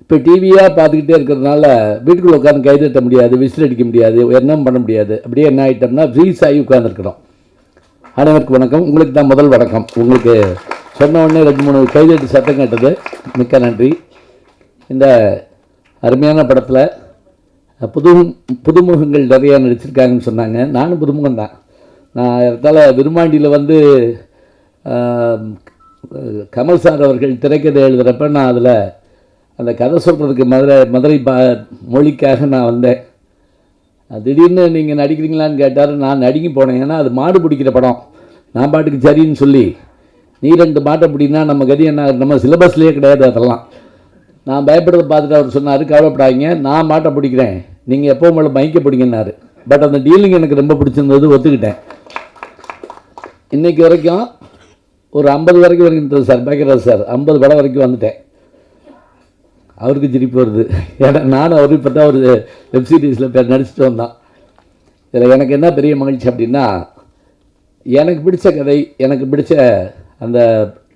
இப்போ டிவியாக பார்த்துக்கிட்டே இருக்கிறதுனால வீட்டுக்குள்ளே உட்காந்து கைதட்ட முடியாது, விசில் அடிக்க முடியாது, என்ன பண்ண முடியாது. அப்படியே என்ன ஆகிட்டோம்னா ஃப்ரீஸ் ஆகி உட்காந்துருக்குறோம். அனைவருக்கும் வணக்கம். உங்களுக்கு தான் முதல் வணக்கம். உங்களுக்கு சொன்ன உடனே 2-3 கைதட்டு சத்தம் கேட்டது, மிக்க நன்றி. இந்த அருமையான படத்தில் புதுமுகங்கள் நிறையா நடிச்சிருக்காங்கன்னு சொன்னாங்க. நானும் புதுமுகம் தான். நான் இடத்தால விருமாண்டியில் வந்து கமல் சார் அவர்கள் திரைக்கதை எழுதுகிறப்ப நான் அதில் அந்த கதை சொல்கிறதுக்கு மதுரை மொழிக்காக நான் வந்தேன். திடீர்னு நீங்கள் நடிக்கிறீங்களான்னு கேட்டார். நான் நடுங்கி போனேன். ஏன்னா அது மாடு பிடிக்கிற படம். நான் பாட்டுக்கு சரின்னு சொல்லி நீ 2 மாட்டை பிடினா நம்ம கதி என்ன, நம்ம சிலபஸ்லேயே கிடையாது அதெல்லாம். நான் பயப்படுறதை பார்த்துட்டு அவர் சொன்னார், கவலைப்படாதீங்க, நான் மாட்டை பிடிக்கிறேன், நீங்கள் எப்போ உங்களை மைக்க பிடிங்கினார். பட் அந்த டீலிங் எனக்கு ரொம்ப பிடிச்சிருந்தது, ஒத்துக்கிட்டேன். இன்றைக்கி வரைக்கும் ஒரு 50 வரைக்கும் வருகின்றது சார், பேக்கராஜ் சார் 50 படம் வரைக்கும் வந்துட்டேன். அவருக்கு சிரிப்பு வருது. ஏன்னா நானும் அவரு இப்போ தான் ஒரு வெப்சீரிஸில் நடிச்சுட்டு வந்தான். இதில் எனக்கு என்ன பெரிய மகிழ்ச்சி அப்படின்னா, எனக்கு பிடிச்ச கதை, எனக்கு பிடிச்ச அந்த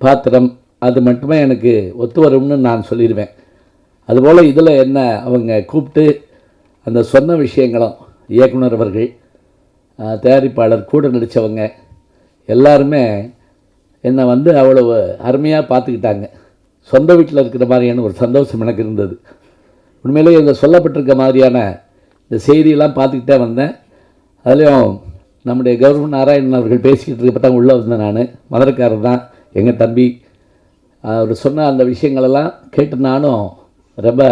பாத்திரம், அது மட்டுமே எனக்கு ஒத்து வரும்னு நான் சொல்லிடுவேன். அதுபோல் இதில் என்ன அவங்க கூப்பிட்டு அந்த சொன்ன விஷயங்களும் இயக்குனர் அவர்கள், தயாரிப்பாளர், கூட நடித்தவங்க எல்லாருமே என்னை வந்து அவ்வளவு அருமையாக பார்த்துக்கிட்டாங்க. சொந்த வீட்டில் இருக்கிற மாதிரியான ஒரு சந்தோஷம் எனக்கு இருந்தது. உண்மையிலேயே இதில் சொல்லப்பட்டிருக்க மாதிரியான இந்த செய்தியெல்லாம் பார்த்துக்கிட்டே வந்தேன். அதுலேயும் நம்முடைய கௌரவ நாராயணன் அவர்கள் பேசிக்கிட்டு இருக்கப்போ தான் உள்ளே வந்தேன். நான் மதுரைக்காரர் தான், எங்கள் தம்பி. அவர் சொன்ன அந்த விஷயங்களெல்லாம் கேட்டு நானும் ரொம்ப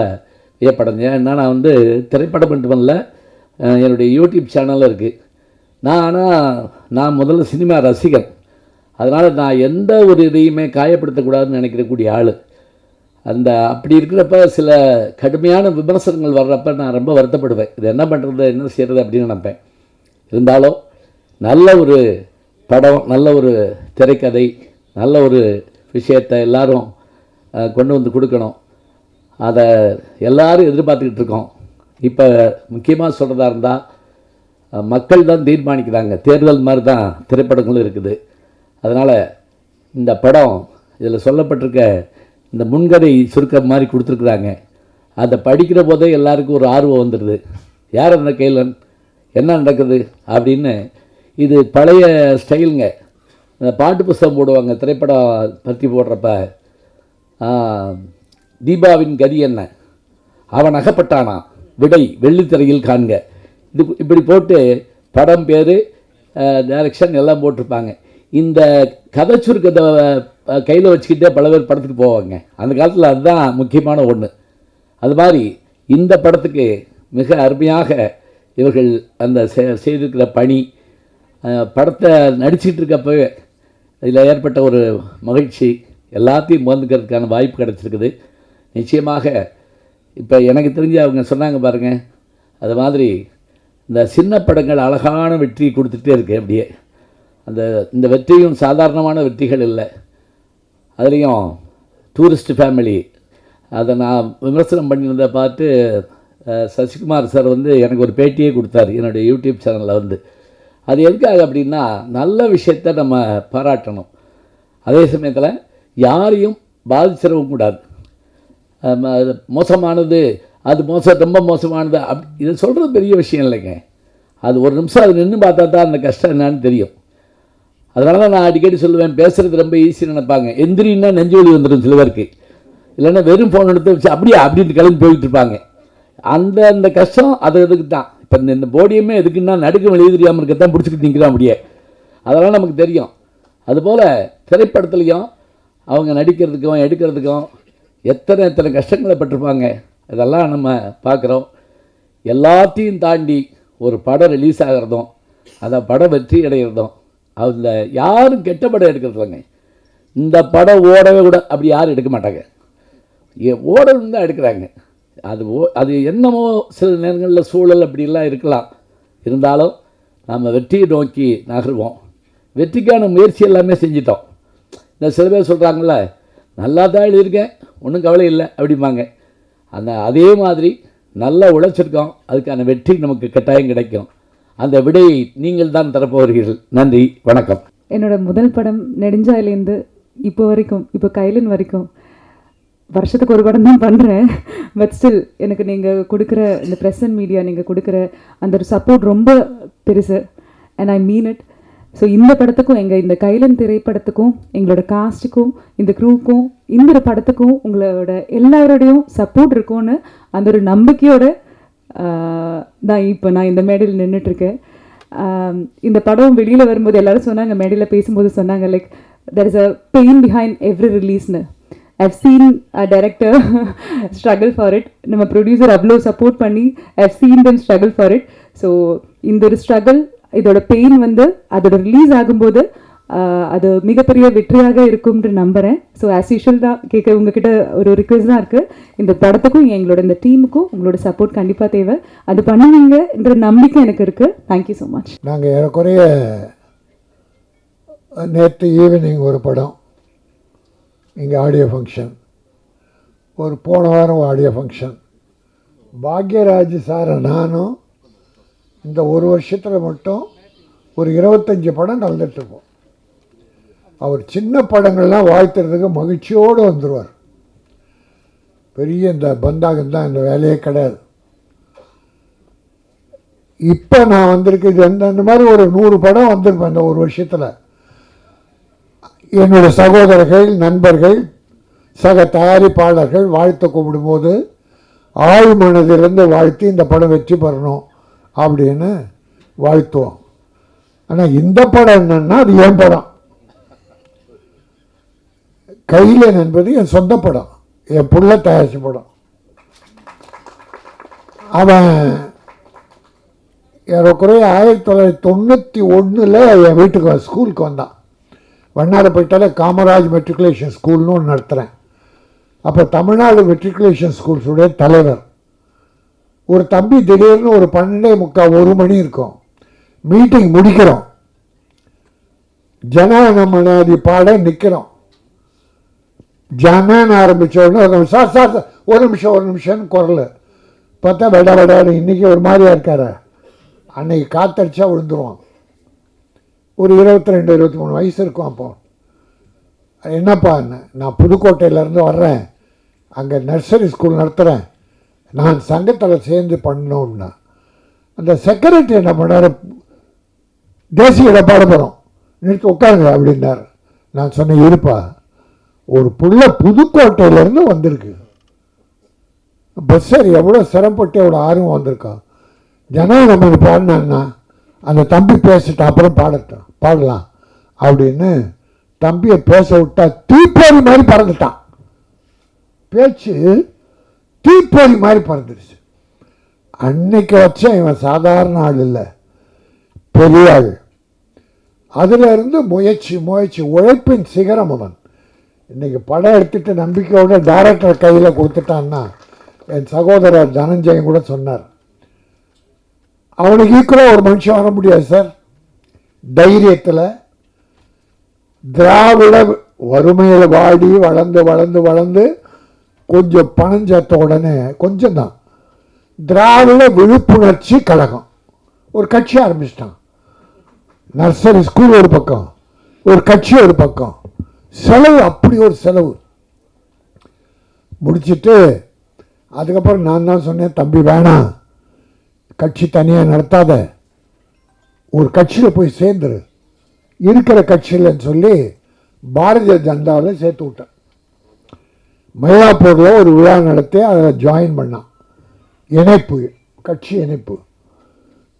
வியப்படைஞ்சேன். ஏன்னா நான் வந்து திரைப்படம் மட்டும் பண்ணல, என்னுடைய யூடியூப் சேனலில் இருக்குது. நான் முதல்ல சினிமா ரசிகன். அதனால் நான் எந்த ஒரு இதையுமே காயப்படுத்தக்கூடாதுன்னு நினைக்கக்கூடிய ஆள். அப்படி இருக்கிறப்ப சில கடுமையான விமர்சனங்கள் வர்றப்ப நான் ரொம்ப வருத்தப்படுவேன். இது என்ன பண்ணுறது, என்ன செய்கிறது அப்படின்னு நினைப்பேன். இருந்தாலும் நல்ல ஒரு படம், நல்ல ஒரு திரைக்கதை, நல்ல ஒரு விஷயத்தை எல்லாரும் கொண்டு வந்து கொடுக்கணும். அதை எல்லாரும் எதிர்பார்த்துக்கிட்டு இருக்கோம். இப்போ முக்கியமாக சொல்கிறதா இருந்தால் மக்கள் தான் தீர்மானிக்கிறாங்க. தேர்தல் மாதிரி தான் திரைப்படங்களும் இருக்குது. அதனால் இந்த படம், இதில் சொல்லப்பட்டிருக்க இந்த முன்கதை சுருக்கம் மாதிரி கொடுத்துருக்குறாங்க. அதை படிக்கிற போதே எல்லாருக்கும் ஒரு ஆர்வம் வந்துடுது. யார் அந்த கைலன், என்ன நடக்குது அப்படின்னு. இது பழைய ஸ்டைலுங்க. இந்த பாட்டு புஸ்தகம் போடுவாங்க திரைப்படம் பற்றி போடுறப்ப, தீபாவின் கதி என்ன, அவன் அகப்பட்டானா, விடை வெள்ளித்திரையில் காண்க, இது இப்படி போட்டு படம் பேர், டைரக்ஷன் எல்லாம் போட்டிருப்பாங்க. இந்த கதை சுருக்கத்தை கையில் வச்சுக்கிட்டே பல பேர் படத்துக்கு போவாங்க. அந்த காலத்தில் அதுதான் முக்கியமான ஒன்று. அது மாதிரி இந்த படத்துக்கு மிக அருமையாக இவர்கள் அந்த செய்திருக்கிற பணி, படத்தை நடிச்சிட்டு இருக்கப்பவே இதில் ஏற்பட்ட ஒரு மகிழ்ச்சி, எல்லாத்தையும் முகந்துக்கிறதுக்கான வாய்ப்பு கிடச்சிருக்குது. நிச்சயமாக இப்போ எனக்கு தெரிஞ்சு அவங்க சொன்னாங்க பாருங்கள், அது மாதிரி இந்த சின்ன படங்கள் அழகான வெற்றி கொடுத்துட்டே இருக்கு. அப்படியே இந்த வெற்றியும் சாதாரணமான வெற்றிகள் இல்லை. அதுலேயும் டூரிஸ்ட் ஃபேமிலி, அதை நான் விமர்சனம் பண்ணியிருந்த பார்த்து சசிகுமார் சார் வந்து எனக்கு ஒரு பேட்டியே கொடுத்தாரு என்னுடைய யூடியூப் சேனலில் வந்து. அது எதுக்காக அப்படின்னா, நல்ல விஷயத்தை நம்ம பாராட்டணும், அதே சமயத்தில் யாரையும் பாதிச்சிடவும் கூடாது. மோசமானது, அது ரொம்ப மோசமானது இதை சொல்கிறது பெரிய விஷயம் இல்லைங்க. அது ஒரு நிமிஷம் அது நின்று பார்த்தா தான் அந்த கஷ்டம் என்னான்னு தெரியும். அதனால தான் நான் அடிக்கடி சொல்லுவேன், பேசுகிறது ரொம்ப ஈஸின்னு நினைப்பாங்க. எந்திரின்னா நெஞ்சு வலி வந்துடும் சில பேருக்கு. இல்லைன்னா வெறும் ஃபோன் எடுத்து வச்சு அப்படியே அப்படின்னு கிளம்பி போயிட்டு இருப்பாங்க. அந்த கஷ்டம் அது எதுக்கு தான். இப்போ இந்த போடியமே எதுக்குன்னா நடுக்க வெளியே தெரியாமல் இருக்கத்தான் பிடிச்சிக்கிட்டு நிற்கிறான் அப்படியே. அதெல்லாம் நமக்கு தெரியும். அதுபோல் திரைப்படத்துலேயும் அவங்க நடிக்கிறதுக்கும் எடுக்கிறதுக்கும் எத்தனை கஷ்டங்களை பட்டிருப்பாங்க. இதெல்லாம் நம்ம பார்க்குறோம். எல்லாத்தையும் தாண்டி ஒரு படம் ரிலீஸ் ஆகிறதும், அந்த படம் வெற்றி அடைகிறதும், அந்த யாரும் கெட்ட படம் எடுக்கிறதில்லைங்க. இந்த படம் ஓடவே கூட அப்படி யாரும் எடுக்க மாட்டாங்க. ஓடணும் தான் எடுக்கிறாங்க. அது என்னமோ சில நேரங்களில் சூழல் அப்படிலாம் இருக்கலாம். இருந்தாலும் நம்ம வெற்றியை நோக்கி நகர்வோம். வெற்றிக்கான முயற்சி எல்லாமே செஞ்சிட்டோம். இந்த சில பேர் சொல்கிறாங்கள, நல்லா தான் எழுதியிருக்கேன், ஒன்றும் கவலை இல்லை அப்படிம்பாங்க. அதே மாதிரி நல்லா உழைச்சிருக்கோம், அதுக்கான வெற்றி நமக்கு கட்டாயம் கிடைக்கும். அந்த விடையை நீங்கள் தான் தரப்போகிறீர்கள். நன்றி, வணக்கம். என்னோட முதல் படம் நெடுஞ்சாயிலேருந்து இப்போ வரைக்கும், இப்போ கைலன் வரைக்கும் வருஷத்துக்கு ஒரு படம் தான் பண்ணுறேன். பட் ஸ்டில் எனக்கு நீங்கள் கொடுக்குற இந்த ப்ரெஸ் அண்ட் மீடியா, நீங்கள் கொடுக்குற அந்த ஒரு சப்போர்ட் ரொம்ப பெருசு. And I mean it. So இந்த படத்துக்கும், இந்த கைலன் திரைப்படத்துக்கும், எங்களோட காஸ்ட்டுக்கும், இந்த க்ரூவுக்கும், இந்த ஒரு படத்துக்கும் உங்களோட எல்லாரோடையும் சப்போர்ட் இருக்கும்னு அந்த ஒரு நம்பிக்கையோடு தான் இப்போ நான் இந்த மேடையில் நின்றுட்டுருக்கேன். இந்த படம் வெளியில் வரும்போது எல்லோரும் சொன்னாங்க, மேடையில் பேசும்போது சொன்னாங்க, like there is a pain behind every release-னு. I've seen a director struggle for it. நம்ம ப்ரொடியூசர் அவ்வளோ சப்போர்ட் பண்ணி I've seen them struggle for it. So இந்த ஒரு ஸ்ட்ரகிள், இதோட பெயின் வந்து அதோட ரிலீஸ் ஆகும்போது அது மிகப்பெரிய வெற்றியாக இருக்கும்னு நம்புகிறேன். ஸோ ஆஸ் யூஷுவல் தான் கேட்க உங்ககிட்ட ஒரு ரிக்வெஸ்ட் தான் இருக்குது. இந்த படத்துக்கும் எங்களோட இந்த டீமுக்கும் உங்களோட சப்போர்ட் கண்டிப்பாக தேவை. அது பண்ணுவீங்கன்ற நம்பிக்கை எனக்கு இருக்குது. Thank you so much. நாங்கள் ஏறக்குறைய நேற்று ஈவினிங் ஒரு படம் இங்கே ஆடியோ ஃபங்க்ஷன், ஒரு போன வாரம் ஆடியோ ஃபங்க்ஷன். பாக்யராஜ் சார் நானும் இந்த ஒரு வருஷத்தில் மட்டும் ஒரு 25 படம் கலந்துட்டுருப்போம். அவர் சின்ன படங்கள்லாம் வாழ்த்துறதுக்கு மகிழ்ச்சியோடு வந்துடுவார். பெரிய இந்த பந்தாகந்தான் இந்த வேலையே கிடையாது. இப்போ நான் வந்திருக்கு, இது இந்த மாதிரி ஒரு 100 படம் வந்திருப்பேன் இந்த ஒரு வருஷத்தில். என்னோட சகோதரர்கள், நண்பர்கள், சக தயாரிப்பாளர்கள் வாழ்த்து கூப்பிடும்போது ஆழ் மனதிலிருந்து வாழ்த்தி இந்த படம் வெற்றி பெறணும் அப்படின்னு வாழ்த்துவோம். ஆனால் இந்த படம் என்னன்னா, அது என் படம். கைலன் என்பது என் சொந்த படம், என் புள்ள தயாரிச்ச படம். அவன் ஏறக்குறைய 1991 என் வீட்டுக்கு ஸ்கூலுக்கு வந்தான். வண்ணாரப்பேட்டையில் காமராஜ் மெட்ரிகுலேஷன் ஸ்கூல்னு ஒன்று நடத்துகிறேன். அப்போ தமிழ்நாடு மெட்ரிகுலேஷன் ஸ்கூல்ஸுடைய தலைவர் ஒரு தம்பி திடீர்னு ஒரு 12:45 1 மணி இருக்கும், மீட்டிங் முடிக்கிறோம், ஜனகணமனாதி பாட நிற்கிறோம். ஜனன்னு ஆரம்பித்த உடனே சார் சார் ஒரு நிமிஷம்னு குரல் பார்த்தா விடாடு இன்றைக்கி ஒரு மாதிரியா இருக்காரு. அன்னைக்கு காத்தடிச்சா விழுந்துருவான். ஒரு 22-23 வயசு இருக்கும். அப்போ என்னப்பா நான் புதுக்கோட்டையிலேருந்து வர்றேன், அங்கே நர்சரி ஸ்கூல் நடத்துகிறேன், நான் சங்கத்தில் சேர்ந்து பண்ணோம்னா அந்த செக்ரட்டரி என்ன பண்ணார், தேசிய இட பாட போகிறோம் நிறுத்தி உட்காருங்க அப்படின்னார். நான் சொன்னேன், இருப்பா, ஒரு புள்ள புதுக்கோட்டையிலேருந்து வந்திருக்கு, பஸ்ஸர் எவ்வளோ சிரமப்பட்டு எவ்வளோ ஆர்வம் வந்திருக்கான், ஜனநாயகம் பாடினான்னா அந்த தம்பி பேசிட்டு அப்புறம் பாடலாம் அப்படின்னு தம்பியை பேச விட்டா தீப்பொறி மாதிரி பறந்துட்டான். பேச்சு தீப்பொறி மாதிரி பறந்துடுச்சு. அன்னைக்கு வச்ச இவன் சாதாரண ஆள் இல்லை, பெரிய ஆள். அதிலிருந்து முயற்சி உழைப்பின் சிகரம் அவன். இன்றைக்கி படம் எடுத்துட்டு நம்பிக்கையோட டைரக்டர் கையில் கொடுத்துட்டான்னா, என் சகோதரர் தனஞ்சயன் கூட சொன்னார், அவனுக்கு ஈக்குவலாக ஒரு மனுஷன் வர முடியாது சார். தைரியத்தில் திராவிட வறுமையில் வாடி வளர்ந்து கொஞ்சம் பணம் சேர்த்த உடனே கொஞ்சம் தான் திராவிட விழிப்புணர்ச்சி கழகம் ஒரு கட்சி ஆரம்பிச்சிட்டான். நர்சரி ஸ்கூல் ஒரு பக்கம், ஒரு கட்சி ஒரு பக்கம், செலவு அப்படி ஒரு செலவு முடிச்சுட்டு அதுக்கப்புறம் நான் தான் சொன்னேன், தம்பி வேணாம், கட்சி தனியாக நடத்தாத, ஒரு கட்சியில் போய் சேர்ந்துரு, இருக்கிற கட்சியில்னு சொல்லி பாரதிய ஜனதாவில் சேர்த்து விட்டேன். மயிலாப்பூரில் ஒரு விழா நடத்தி அதில் ஜாயின் பண்ணான், இணைப்பு, கட்சி இணைப்பு.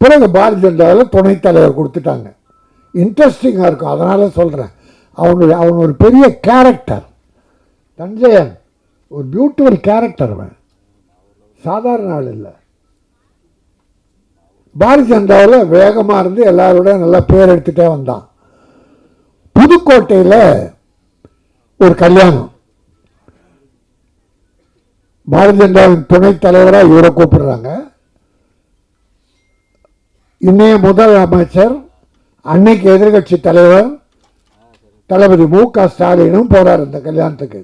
பிறகு பாரதிய ஜனதாவில் துணைத் தலைவர் கொடுத்துட்டாங்க. இன்ட்ரெஸ்டிங்காக இருக்கும், அதனால் சொல்கிறேன். அவன் ஒரு பெரிய கேரக்டர், தஞ்சையன் ஒரு பியூட்டிஃபுல் கேரக்டர். அவன் சாதாரண ஆள் இல்லை. பாரதிய ஜனதாவில் வேகமாக இருந்து எல்லாரோட நல்லா பேர் எடுத்துகிட்டே வந்தான். புதுக்கோட்டையில் ஒரு கல்யாணம், பாரதிய ஜனதாவின் துணைத் தலைவராக இவரை கூப்பிடுறாங்க. இன்னைய முதல் அமைச்சர், அன்னைக்கு எதிர்கட்சி தலைவர் தளபதி மு.க. ஸ்டாலினும் போறார் இந்த கல்யாணத்துக்கு.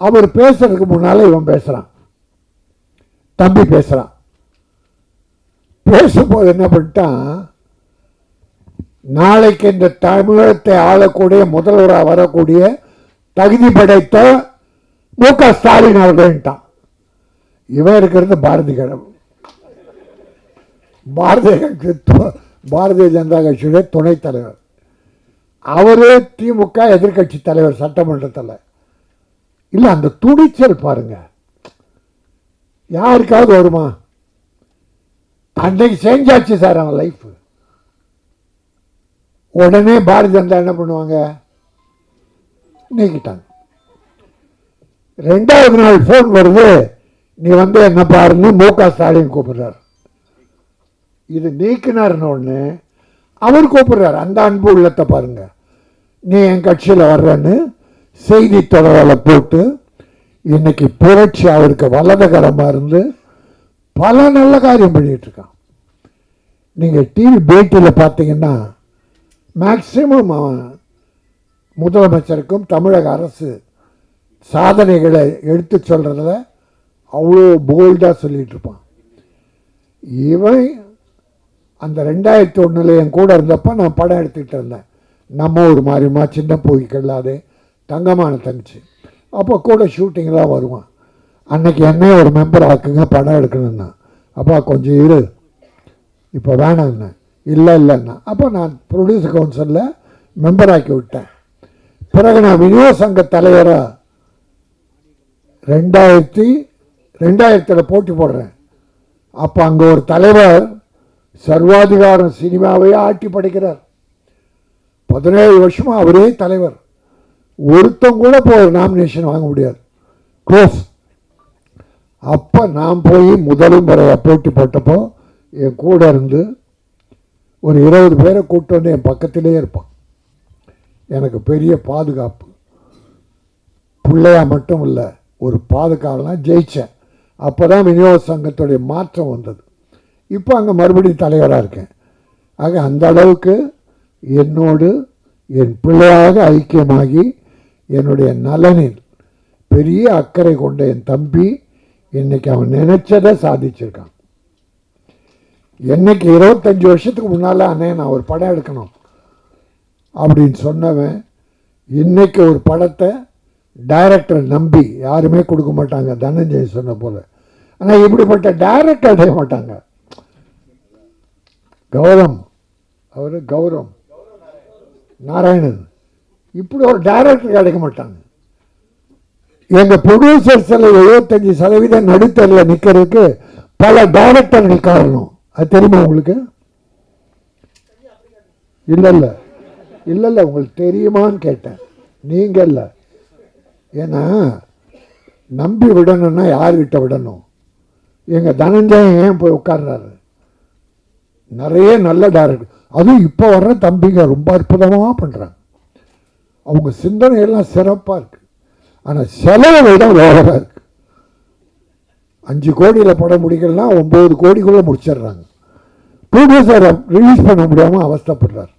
அவர் பேசுறதுக்கு முன்னால இவன் பேசுறான், தம்பி பேசுறான். பேசும்போது என்ன பண்ணிட்டான், நாளைக்கு இந்த தமிழகத்தை ஆளக்கூடிய முதல்வராக வரக்கூடிய தகுதி படைத்த மு.க. ஸ்டாலின் அவர்கள்ட்டான். இவன் இருக்கிறது பாரதிய ஜனதா கட்சியுடைய துணைத் தலைவர். அவரு திமுக எதிர்கட்சி தலைவர் சட்டமன்றத்தில். இல்லை, அந்த துணிச்சல் பாருங்க, யாருக்காவது வருமா? அன்னைக்கு செஞ்சாச்சு சார் அவன் லைஃப். உடனே பாரதிய ஜனதா என்ன பண்ணுவாங்க, நீக்கிட்டாங்க. 2வது நாள் ஃபோன் வருது, நீ வந்து என்ன பாருன்னு மு.க. ஸ்டாலின் கூப்பிடுறார். இது நீக்கினார்னு ஒன்று அவர் கூப்பிடுறார். அந்த அன்பு உள்ளத்தை பாருங்க, நீ என் கட்சியில் வர்றன்னு செய்தி தொடர்பால் போட்டு இன்னைக்கு புரட்சி அவருக்கு வலதுகரமாக இருந்து பல நல்ல காரியம் பண்ணிட்டு இருக்கான். நீங்கள் டிவி பேட்டியில் பார்த்தீங்கன்னா மேக்சிமம் அவன் முதலமைச்சருக்கும் தமிழக அரசு சாதனைகளை எடுத்து சொல்கிறத அவ்வளோ போல்டாக சொல்லிகிட்டு இருப்பான். இவன் அந்த 2001 என் கூட இருந்தப்போ நான் படம் எடுத்துக்கிட்டு இருந்தேன். நம்ம ஒரு மாதிரிமா சின்ன போய்க்கல்லாதே தங்கமான தங்கச்சி, அப்போ கூட ஷூட்டிங்லாம் வருவான். அன்னைக்கு என்னையும் ஒரு மெம்பர் ஆக்குங்க படம் எடுக்கணும்னா, அப்பா கொஞ்சம் இரு, இப்போ வேணாம்ண்ணா, இல்லைன்னா அப்போ நான் ப்ரொடியூசர் கவுன்சிலில் மெம்பர் ஆக்கி விட்டேன். பிறகு நான் விநியோக சங்க தலைவராக 2000 போட்டி போடுறேன். அப்போ அங்கே ஒரு தலைவர் சர்வாதிகாரம் சினிமாவையே ஆட்டி படைக்கிறார். 17 வருஷமாக அவரே தலைவர். ஒருத்தம் கூட போய் நாமினேஷன் வாங்க முடியாது, க்ளோஸ். அப்போ நான் போய் முதலும் முறையாக போட்டி போட்டப்போ என் கூட இருந்து ஒரு 20 பேரை கூப்பிட்டு வந்து என் பக்கத்திலே இருப்பான். எனக்கு பெரிய பாதுகாப்பு. பிள்ளையா மட்டும் இல்லை, ஒரு பாதுகாவலாம் ஜெயித்தேன். அப்போ தான் விநியோக சங்கத்துடைய மாற்றம் வந்தது. இப்போ அங்கே மறுபடியும் தலைவராக இருக்கேன். ஆக அந்த அளவுக்கு என்னோடு என் பிள்ளையாக ஐக்கியமாகி என்னுடைய நலனில் பெரிய அக்கறை கொண்ட என் தம்பி இன்றைக்கி அவன் நினைச்சதை சாதிச்சிருக்கான். என்னைக்கு 25 வருஷத்துக்கு முன்னால் அண்ணே நான் ஒரு படம் எடுக்கணும் அப்படின்னு சொன்னவன் இன்றைக்கி ஒரு படத்தை டைரக்டரை நம்பி யாருமே கொடுக்க மாட்டாங்க, தனஞ்சய் சொன்ன போல. ஆனால் இப்படிப்பட்ட டைரக்டர் அடைய மாட்டாங்க. கௌரவம் நாராயணன் இப்படி ஒரு டைரக்டர் கிடைக்க மாட்டாங்க. எங்கள் ப்ரொடியூசர்ஸில் 75% நடுத்தரில் நிற்கிறதுக்கு பல டைரக்டர்கள் காரணம். அது தெரியுமா உங்களுக்கு? இல்லை உங்களுக்கு தெரியுமான்னு கேட்டேன். நீங்கள் இல்லை. ஏன்னா நம்பி விடணும்னா யார்கிட்ட விடணும்? எங்கள் தனஞ்சயன் ஏன் போய் உட்கார்றாரு? நிறைய நல்ல டைரக்டர், அதுவும் இப்போ வர்ற தம்பிங்க ரொம்ப அற்புதமாக பண்ணுறாங்க. அவங்க சிந்தனையெல்லாம் சிறப்பாக இருக்குது. ஆனால் செலவை விட ஓவராக இருக்குது. 5 கோடியில் படம் முடிக்கலாம், 9 கோடிக்குள்ளே முடிச்சிடுறாங்க. ப்ரொடியூசரை ரிலீஸ் பண்ண முடியாமல் அவஸ்தைப்படுறார்.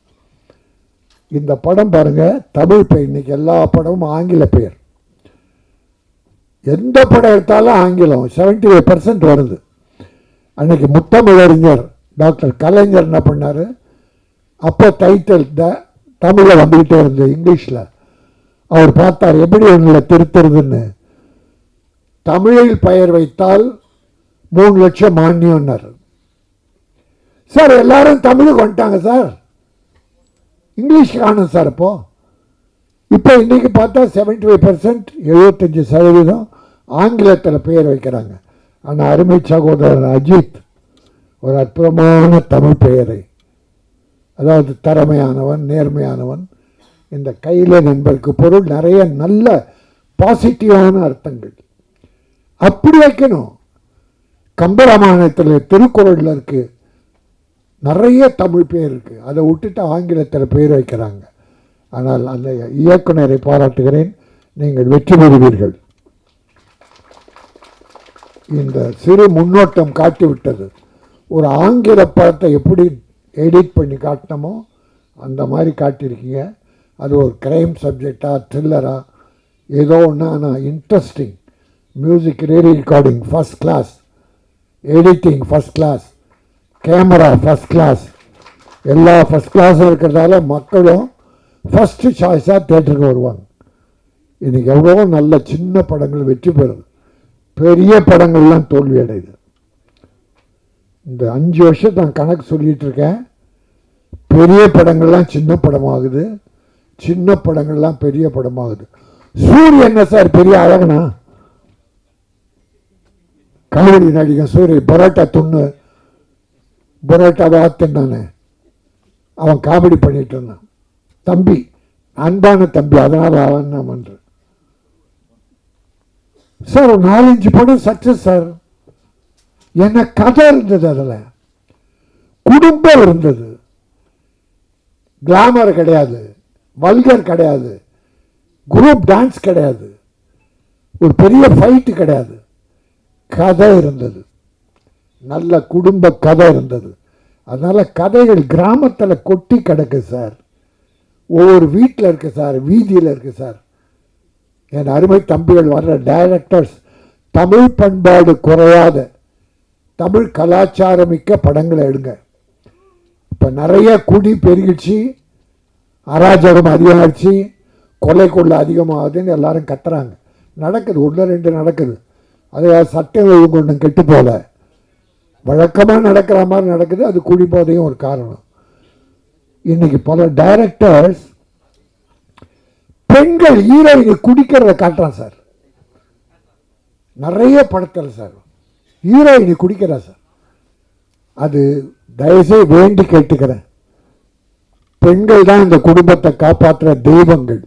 இந்த படம் பாருங்கள், தமிழ் பெயர். இன்றைக்கி எல்லா படமும் ஆங்கில பெயர். எந்த படம் எடுத்தாலும் ஆங்கிலம் 75% வருது. அன்றைக்கி முத்தமிழறிஞர் டாக்டர் கலைஞர் என்ன பண்ணார்? அப்போ டைட்டில் தமிழில் வந்துக்கிட்டே இருந்தது, இங்கிலீஷில். அவர் பார்த்தார் எப்படி ஒன்றில் திருத்துறதுன்னு. தமிழில் பெயர் வைத்தால் 3 லட்சம் மானியம்னார். சார் எல்லாரும் தமிழுக்கு வந்துட்டாங்க சார், இங்கிலீஷ் காணும் சார். இப்போ இன்றைக்கி பார்த்தா 75% 75% ஆங்கிலத்தில் பெயர் வைக்கிறாங்க. ஆனால் அருமை சகோதரர் அஜித் ஒரு அற்புதமான தமிழ் பெயரை, அதாவது திறமையானவன், நேர்மையானவன். இந்த கையில் நண்பருக்கு பொருள் நிறைய நல்ல பாசிட்டிவான அர்த்தங்கள் அப்படி வைக்கணும். கம்பராமாயணத்தில் திருக்குறளில் இருக்குது, நிறைய தமிழ் பேர் இருக்குது. அதை விட்டுட்டு ஆங்கிலத்தில் பேர் வைக்கிறாங்க. ஆனால் அந்த இயக்குனரை பாராட்டுகிறேன், நீங்கள் வெற்றி பெறுவீர்கள். இந்த சிறு முன்னோட்டம் காட்டிவிட்டது. ஒரு ஆங்கில படத்தை எப்படி எடிட் பண்ணி காட்டினமோ அந்த மாதிரி காட்டியிருக்கீங்க. அது ஒரு க்ரைம் சப்ஜெக்டாக, த்ரில்லராக, ஏதோ ஒன்று. ஆனால் interesting. Music, recording first class, editing first class, camera first class, எல்லா ஃபஸ்ட் கிளாஸும் இருக்கிறதால மக்களும் ஃபஸ்ட்டு சாய்ஸாக தேட்டருக்கு வருவாங்க. இன்றைக்கி எவ்வளோ நல்ல சின்ன படங்கள் வெற்றி பெறுது, பெரிய படங்கள்லாம் தோல்வி அடையுது. இந்த 5 வருஷம் நான் கணக்கு சொல்லிகிட்டு இருக்கேன். பெரிய படங்கள்லாம் சின்ன படமாகுது, சின்ன படங்கள்லாம் பெரிய படமாகுது. சூரியன் என்ன சார் பெரிய அழகனா? காமெடி நடிகன் சூரியன் பரோட்டா துண்ணு, பரோட்டாவாக தின்னானே, அவன் காமெடி பண்ணிட்டு இருந்தான். தம்பி, அன்பான தம்பி, அதனால் அவன் நான் பண்ணுறேன் சார். ஒரு 4-5 படம் சக்ஸஸ் சார். என்ன கதை இருந்தது, அதில் குடும்பம் இருந்தது, கிளாமர் கிடையாது, வல்கர் கிடையாது, குரூப் டான்ஸ் கிடையாது, ஒரு பெரிய ஃபைட்டு கிடையாது, கதை இருந்தது, நல்ல குடும்ப கதை இருந்தது. அதனால் கதைகள் கிராமத்தில் கொட்டி கிடக்கு சார், ஒவ்வொரு வீட்டில் இருக்குது சார், வீதியில் இருக்குது சார். என் அருமை தம்பிகள் வர்ற டைரக்டர்ஸ் தமிழ் பண்பாடு குறையாத, தமிழ் கலாச்சாரமிக்க படங்களை எடுங்க. இப்போ நிறைய குடி பெருகிடுச்சு, அராஜகம் அதிகமாகிடுச்சு, கொலை கொள்ள அதிகமாகுதுன்னு எல்லாரும் கத்துறாங்க. நடக்குது, 1-2 நடக்குது. அது சட்டம் ஒழுங்கு ஒன்றும் கெட்டு போல, வழக்கமாக நடக்கிற மாதிரி நடக்குது. அது குடிபோதையும் ஒரு காரணம். இன்றைக்கி பல டைரக்டர்ஸ் பெண்கள் ஹீரோயினை குடிக்கிறத காட்டுறான் சார். நிறைய படத்தில் சார் ஹீரோயினி குடிக்கிறா சார். அது தயவுசெய்து வேண்டி கேட்டுக்கிறேன், பெண்கள் தான் இந்த குடும்பத்தை காப்பாற்றுற தெய்வங்கள்.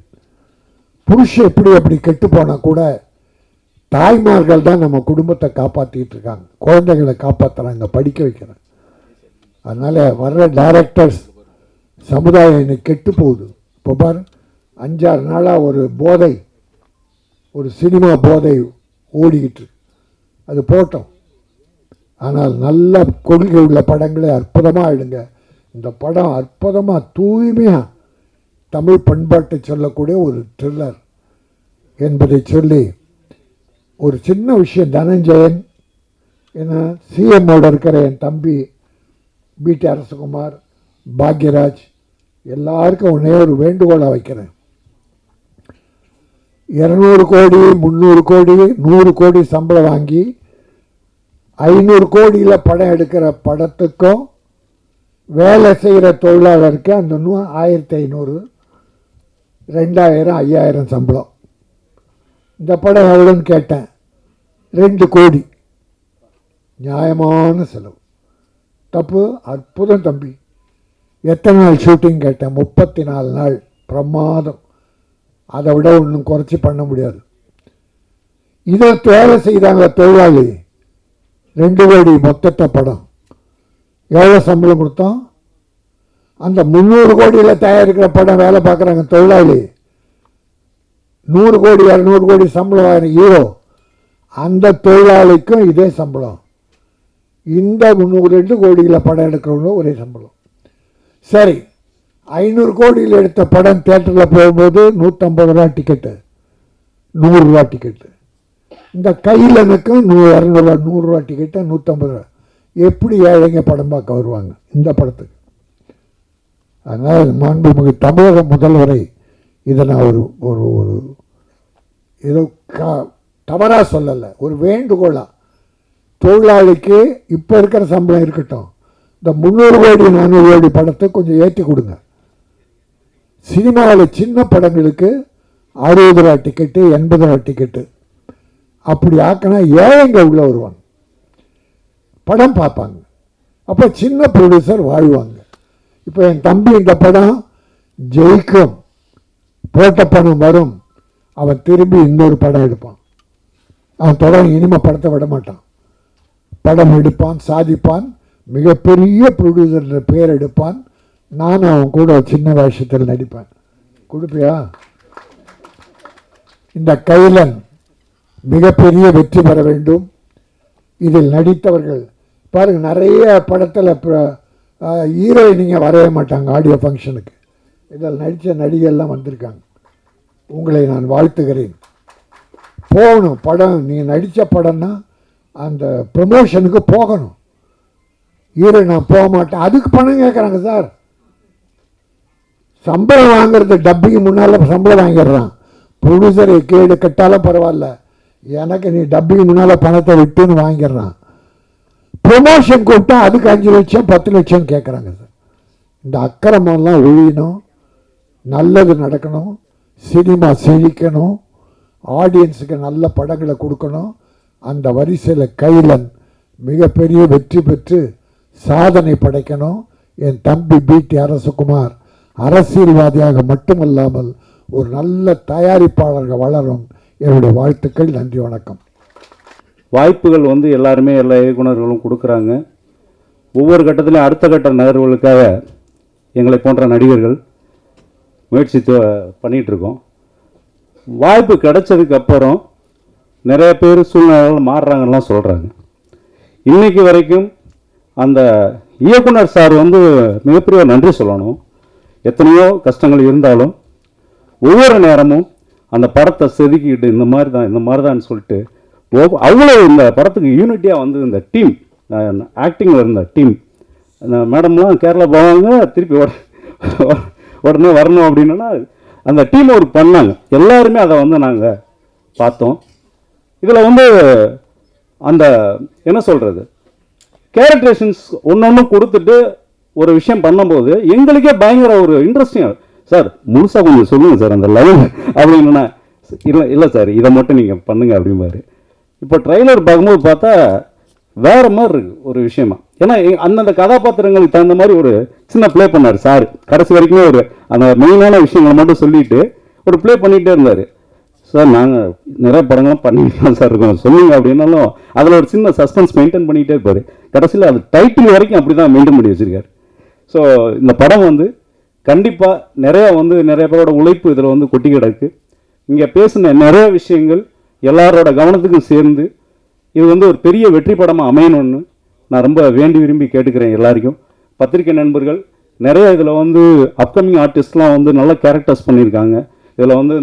புருஷன் எப்படி அப்படி கெட்டு போனால் கூட தாய்மார்கள் தான் நம்ம குடும்பத்தை காப்பாற்றிட்டு இருக்காங்க, குழந்தைகளை காப்பாற்றுறாங்க, படிக்க வைக்கிறாங்க. அதனால் வர்ற டைரக்டர்ஸ் சமுதாயம் இன்னைக்கு கெட்டு போகுது. இப்போ பாரு 5-6 நாளாக ஒரு போதை, ஒரு சினிமா போதை ஓடிக்கிட்டு, அது போட்டோம். ஆனால் நல்ல கொள்கை உள்ள படங்களை அற்புதமாக எடுங்க. இந்த படம் அற்புதமாக தூய்மையாக தமிழ் பண்பாட்டை சொல்லக்கூடிய ஒரு த்ரில்லர் என்பதை சொல்லி ஒரு சின்ன விஷயம், தனஞ்சயன் ஏன்னா சிஎம்மோட இருக்கிற என் தம்பி பிடி அரசகுமார், பாக்யராஜ் எல்லாருக்கும் ஒன்றே ஒரு வேண்டுகோளாக வைக்கிறேன். 200 கோடி 300 கோடி 100 கோடி சம்பளம் வாங்கி 500 கோடியில் படம் எடுக்கிற படத்துக்கும் வேலை செய்கிற தொழிலாளருக்கு அந்த 1500 2000 5000 சம்பளம். இந்த படம் எவ்வளோன்னு கேட்டேன், 2 கோடி. நியாயமான செலவு. தப்பு? அற்புதம் தம்பி. எத்தனை நாள் ஷூட்டிங் கேட்டேன், 34 நாள். பிரமாதம். அதை விட ஒன்றும் குறைச்சி பண்ண முடியாது. இதை வேலை செய்தாங்க தொழிலாளி, 2 கோடி மொத்தத்தை படம். எவ்வளோ சம்பளம் கொடுத்தோம்? அந்த 300 கோடியில் தயாரிக்கிற படம் வேலை பார்க்குறாங்க தொழிலாளி, 100 கோடி 200 கோடி சம்பளம் வாங்கின ஹீரோ, அந்த தொழிலாளிக்கும் இதே சம்பளம். இந்த 2 கோடியில் படம் எடுக்கிறவங்க ஒரே சம்பளம். சரி, 500 கோடியில் எடுத்த படம் தேட்டரில் போகும்போது 150 ரூபா டிக்கெட்டு, 100 ரூபா டிக்கெட்டு. இந்த கையிலனுக்கும் 200 ரூபா 100 ரூபா டிக்கெட்டு, 150 ரூபா. எப்படி ஏழைங்க படம் பார்க்க வருவாங்க இந்த படத்துக்கு? அதனால் மாண்புமிகு தமிழக முதல்வரை இதை நான் ஒரு ஒரு ஒரு ஏதோ தவறாக சொல்லலை, ஒரு வேண்டுகோளாக, தொழிலாளிக்கு இப்போ இருக்கிற சம்பளம் இருக்கட்டும், இந்த 300 கோடி 400 கோடி படத்தை கொஞ்சம் ஏற்றி கொடுங்க. சினிமாவில் சின்ன படங்களுக்கு 60 ரூபா டிக்கெட்டு 80 ரூபா டிக்கெட்டு அப்படி ஆக்கினா ஏழைங்க உள்ளே வருவாங்க, படம் பார்ப்பாங்க. அப்போ சின்ன ப்ரொடியூசர் வாழ்வாங்க. இப்போ என் தம்பி இந்த படம் ஜெயிக்கும், போட்ட பணம் வரும், அவன் திரும்பி இன்னொரு படம் எடுப்பான். அவன் தொடர்ந்து இனிமே படத்தை விட மாட்டான். படம் எடுப்பான், சாதிப்பான், மிகப்பெரிய ப்ரொடியூசர் பேர் எடுப்பான். நானும் அவன் கூட சின்ன வேஷத்தில் நடிப்பேன். கொடுப்பியா? இந்த கைலன் மிகப்பெரிய வெற்றி பெற வேண்டும். இதில் நடித்தவர்கள் பாருங்கள், நிறைய படத்தில் ஹீரோயினிங்க வரவே மாட்டாங்க ஆடியோ ஃபங்க்ஷனுக்கு. இதில் நடித்த நடிகெல்லாம் வந்திருக்காங்க. உங்களை நான் வாழ்த்துகிறேன். போகணும் படம், நீங்கள் நடித்த படம்னா அந்த ப்ரமோஷனுக்கு போகணும். ஹீரோ நான் போக மாட்டேன், அதுக்கு பணம் கேட்குறாங்க சார். சம்பளம் வாங்குறது டப்பிக்கு முன்னால் சம்பளம் வாங்கிடுறான். ப்ரொடியூசரை கேடு கட்டாலும் பரவாயில்ல, எனக்கு நீ டப்பிக்கு முன்னால் பணத்தை விட்டுன்னு வாங்கிடுறான். ப்ரொமோஷன் கூப்பிட்டா அதுக்கு 5 லட்சம் 10 லட்சம் கேட்குறாங்க சார். இந்த அக்கிரமெல்லாம் ஒழியணும், நல்லது நடக்கணும், சினிமா செழிக்கணும், ஆடியன்ஸுக்கு நல்ல படங்களை கொடுக்கணும். அந்த வரிசையில் கைலன் மிகப்பெரிய வெற்றி பெற்று சாதனை படைக்கணும். என் தம்பி பிடி அரசகுமார் அரசியல்வாதியாக மட்டுமல்லாமல் ஒரு நல்ல தயாரிப்பாளர்கள் வளரும். என்னுடைய வாழ்த்துக்கள். நன்றி, வணக்கம். வாய்ப்புகள் எல்லாருமே எல்லா இயக்குநர்களும் கொடுக்குறாங்க. ஒவ்வொரு கட்டத்திலையும் அடுத்த கட்ட நகர்வுகளுக்காக எங்களை போன்ற நடிகர்கள் முயற்சி பண்ணிகிட்ருக்கோம். வாய்ப்பு கிடைச்சதுக்கப்புறம் நிறைய பேர் சூழ்நிலைகள் மாறுறாங்கலாம் சொல்கிறாங்க. இன்றைக்கி வரைக்கும் அந்த இயக்குனர் சார் மிகப்பெரிய நன்றி சொல்லணும். எத்தனையோ கஷ்டங்கள் இருந்தாலும் ஒவ்வொரு நேரமும் அந்த படத்தை செதுக்கிட்டு இந்த மாதிரி தான் சொல்லிட்டு அவ்வளோ இந்த படத்துக்கு யூனிட்டியாக இந்த டீம், ஆக்டிங்கில் இருந்த டீம், மேடம்லாம் கேரளா போவாங்க, திருப்பி உடனே வரணும் அப்படின்னா அந்த டீம் ஒரு பண்ணாங்க. எல்லாருமே அதை நாங்கள் பார்த்தோம். இதில் அந்த என்ன சொல்கிறது, கேரக்டரேஷன்ஸ் ஒன்று கொடுத்துட்டு ஒரு விஷயம் பண்ணும்போது எங்களுக்கே பயங்கர ஒரு இன்ட்ரெஸ்டிங். சார் முழுசாக கொஞ்சம் சொல்லுங்கள் சார் அந்த லைன் அப்படின்னா, இல்லை சார் இதை மட்டும் நீங்கள் பண்ணுங்க அப்படிம்பாரு. இப்போ ட்ரெய்லர் பார்க்கும்போது பார்த்தா வேறு மாதிரி இருக்குது ஒரு விஷயமா. ஏன்னா அந்தந்த கதாபாத்திரங்களுக்கு தகுந்த மாதிரி ஒரு சின்ன ப்ளே பண்ணார் சார். கடைசி வரைக்குமே அந்த மெயினான விஷயங்களை மட்டும் சொல்லிட்டு ஒரு ப்ளே பண்ணிகிட்டே இருந்தார். சார் நாங்கள் நிறைய படங்கள்லாம் பண்ணிட்டு தான் சார் இருக்கோம், சொல்லுங்க அப்படின்னாலும் அதில் ஒரு சின்ன சஸ்பென்ஸ் மெயின்டைன் பண்ணிகிட்டே இருப்பார். கடைசியில் அது டைட்டில் வரைக்கும் அப்படி தான் மெயின்டைன் பண்ணி வச்சுருக்காரு. ஸோ இந்த படம் வந்து கண்டிப்பாக நிறைய பேரோட உழைப்பு இதில் வந்து கொட்டி கிடக்கு. இங்கே பேசின நிறைய விஷயங்கள் எல்லாரோட கவனத்துக்கும் சேர்ந்து இது வந்து ஒரு பெரிய வெற்றி படமாக அமையணும்னு நான் ரொம்ப வேண்டி விரும்பி கேட்டுக்கிறேன் எல்லாருக்கும். பத்திரிகை நண்பர்கள் நிறைய இதில் வந்து அப்கமிங் ஆர்டிஸ்ட்லாம் வந்து நல்ல கேரக்டர்ஸ் பண்ணியிருக்காங்க. இதில் வந்து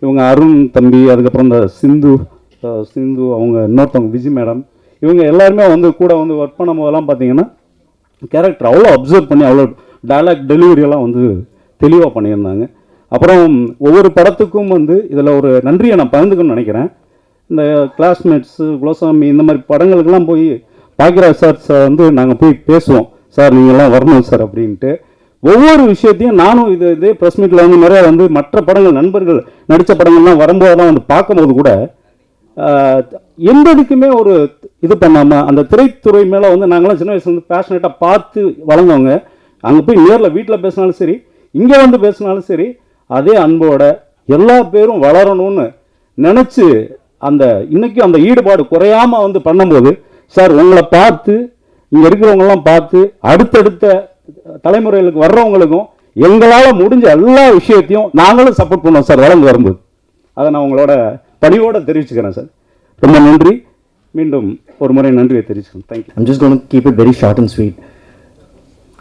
இவங்க அருண் தம்பி, அதுக்கப்புறம் இந்த சிந்து அவங்க இன்னொருத்தவங்க விஜய் மேடம், இவங்க எல்லாருமே வந்து கூட வந்து ஒர்க் பண்ணும் போதெல்லாம் பார்த்தீங்கன்னா கேரக்டர் அவ்வளோ அப்சர்வ் பண்ணி அவ்வளோ டயலாக் டெலிவரியெல்லாம் வந்து தெளிவாக பண்ணியிருந்தாங்க. அப்புறம் ஒவ்வொரு படத்துக்கும் வந்து இதில் ஒரு நன்றியை நான் பகிர்ந்துக்கணும்னு நினைக்கிறேன். இந்த கிளாஸ்மேட்ஸு, குலசாமி இந்த மாதிரி படங்களுக்கெல்லாம் போய் பாக்யராஜ் சார் வந்து நாங்கள் போய் பேசுவோம், சார் நீங்கள்லாம் வரணும் சார் அப்படின்ட்டு. ஒவ்வொரு விஷயத்தையும் நானும் இதே ப்ரெஸ் மீட்டில் வந்து நிறையா வந்து மற்ற படங்கள் நண்பர்கள் நடித்த படங்கள்லாம் வரும்போதெல்லாம் வந்து பார்க்கும்போது கூட எந்த இதுக்குமே ஒரு இது பண்ணாமல் அந்த திரைத்துறை மேலே வந்து நாங்களாம் சின்ன வயசுலேருந்து பேஷனேட்டாக பார்த்து வளர்ந்தவங்க. அங்கே போய் நேரில் வீட்டில் பேசினாலும் சரி, இங்கே வந்து பேசினாலும் சரி, அதே அன்போட எல்லா பேரும் வளரணும்னு நினச்சி இன்றைக்கும் அந்த ஈடுபாடு குறையாமல் வந்து பண்ணும்போது சார் உங்களை பார்த்து இங்கே இருக்கிறவங்கெல்லாம் பார்த்து அடுத்தடுத்த தலைமுறைகளுக்கு வர்றவங்களுக்கும் எங்களால் முடிஞ்ச எல்லா விஷயத்தையும் நாங்களும் சப்போர்ட் பண்ணுவோம் சார் வளர்ந்து வரும்போது. அதை நான் உங்களோட பணியோடு தெரிவிச்சுக்கிறேன் சார். ரொம்ப நன்றி. மீண்டும் ஒரு முறை நன்றியை தெரிவிச்சுக்கிறேன். Thank you. I'm just going to keep it very short and sweet.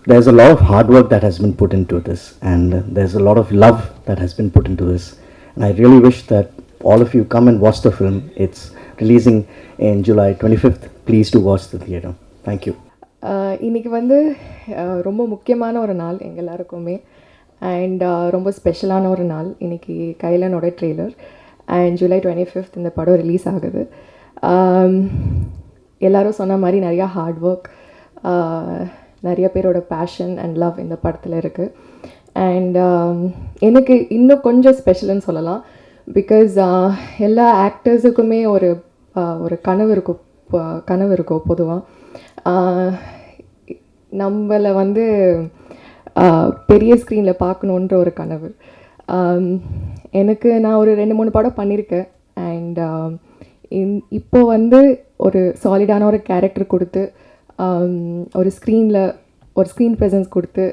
There's a lot of hard work that has been put into this, and there's a lot of love that has been put into this. And I really wish that all of you come and watch the film. It's releasing in July 25th. Please do watch the theater. Thank you. இன்றைக்கி வந்து ரொம்ப முக்கியமான ஒரு நாள் எங்கள் எல்லாருக்குமே, and ரொம்ப ஸ்பெஷலான ஒரு நாள். இன்றைக்கி கைலனோட ட்ரெய்லர் அண்ட் July 25th இந்த படம் ரிலீஸ் ஆகுது. எல்லோரும் சொன்ன மாதிரி நிறையா ஹார்ட் ஒர்க், நிறைய பேரோட பேஷன் அண்ட் லவ் இந்த படத்தில் இருக்குது. அண்ட் எனக்கு இன்னும் கொஞ்சம் ஸ்பெஷல்னு சொல்லலாம். பிகாஸ் எல்லா ஆக்டர்ஸுக்குமே ஒரு கனவு இருக்கும் பொதுவாக. நம்மளை வந்து பெரிய ஸ்க்ரீனில் பார்க்கணுன்ற ஒரு கனவு எனக்கு. நான் ஒரு 2-3 படம் பண்ணியிருக்கேன். அண்ட் இப்போது வந்து ஒரு சாலிடான ஒரு கேரக்டர் கொடுத்து ஒரு ஸ்க்ரீன் ப்ரெசன்ஸ் கொடுத்து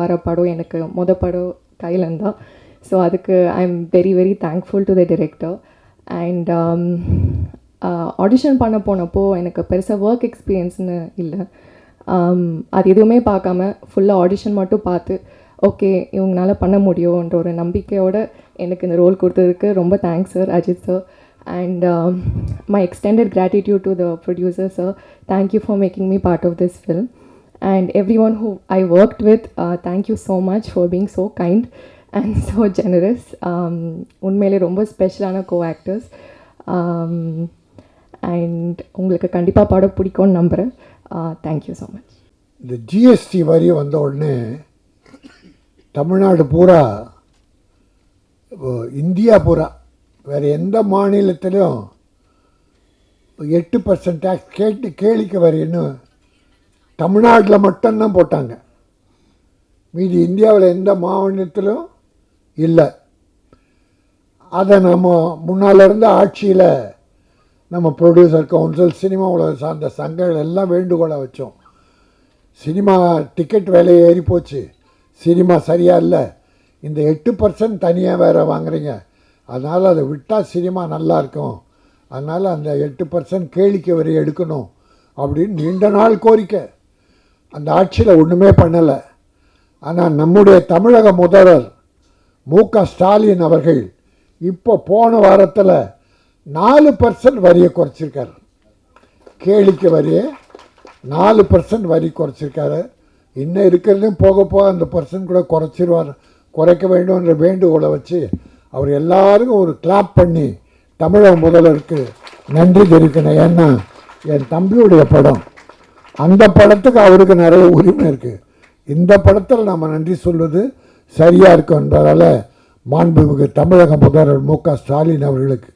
வர படம் எனக்கு படம் கைலன் தான். ஸோ அதுக்கு I am very very thankful to the director. And audition பண்ண போனப்போ எனக்கு பெருசாக ஒர்க் எக்ஸ்பீரியன்ஸ்னு இல்லை. அது எதுவுமே பார்க்காம ஃபுல்லாக ஆடிஷன் மட்டும் பார்த்து ஓகே இவங்களால பண்ண முடியும்ன்ற ஒரு நம்பிக்கையோடு எனக்கு இந்த ரோல் கொடுத்ததுக்கு ரொம்ப thanks sir, Ajith sir. And my extended gratitude to the producer sir. Thank you for making me part of this film. And everyone who I worked with, thank you so much for being so kind and so generous. உண்மையிலே ரொம்ப ஸ்பெஷலான co-actors. And உங்களுக்கு கண்டிப்பாக படம் பிடிக்கும்னு நம்புகிறேன். Thank you so much. இந்த GST வரி வந்த உடனே தமிழ்நாடு பூரா, இந்தியா பூரா, வேறு எந்த மாநிலத்திலும் 8% டேக்ஸ் கேளிக்கை வரின்னு தமிழ்நாட்டில் மட்டும்தான் போட்டாங்க. மீதி இந்தியாவில் எந்த மாநிலத்திலும் இல்லை. அதை நம்ம முன்னால் இருந்த ஆட்சியில் நம்ம ப்ரொடியூசர் கவுன்சில், சினிமா உலக சார்ந்த சங்கங்கள் எல்லாம் வேண்டுகோளை வச்சோம். சினிமா டிக்கெட் விலை ஏறி போச்சு, சினிமா சரியாக இல்லை, இந்த 8% தனியாக வேறு வாங்குறீங்க, அதனால் அதை விட்டால் சினிமா நல்லாயிருக்கும், அதனால் அந்த 8% கேளிக்கை வரி எடுக்கணும் அப்படின்னு நீண்ட நாள் கோரிக்கை. அந்த ஆட்சியில் ஒன்றுமே பண்ணலை. ஆனால் நம்முடைய தமிழக முதல்வர் மு.க. ஸ்டாலின் அவர்கள் இப்போ போன வாரத்தில் 4% வரியை குறைச்சிருக்காரு. கேளிக்கை வரியை 4% வரி குறைச்சிருக்காரு. இன்னும் இருக்கிறதையும் போக போக அந்த பர்சன்ட் கூட குறைக்க வேண்டும்ன்ற வேண்டுகோளை வச்சு அவர் எல்லாருக்கும் ஒரு கிளாப் பண்ணி தமிழக முதல்வருக்கு நன்றி தெரிவிக்கணும். ஏன்னா என் தம்பியுடைய படம், அந்த படத்துக்கு அவருக்கு நிறைய உரிமை இருக்குது. இந்த படத்தில் நம்ம நன்றி சொல்வது சரியாக இருக்கும் என்பதால் மாண்புமிகு தமிழக முதல்வர் மு.க. ஸ்டாலின் அவர்களுக்கு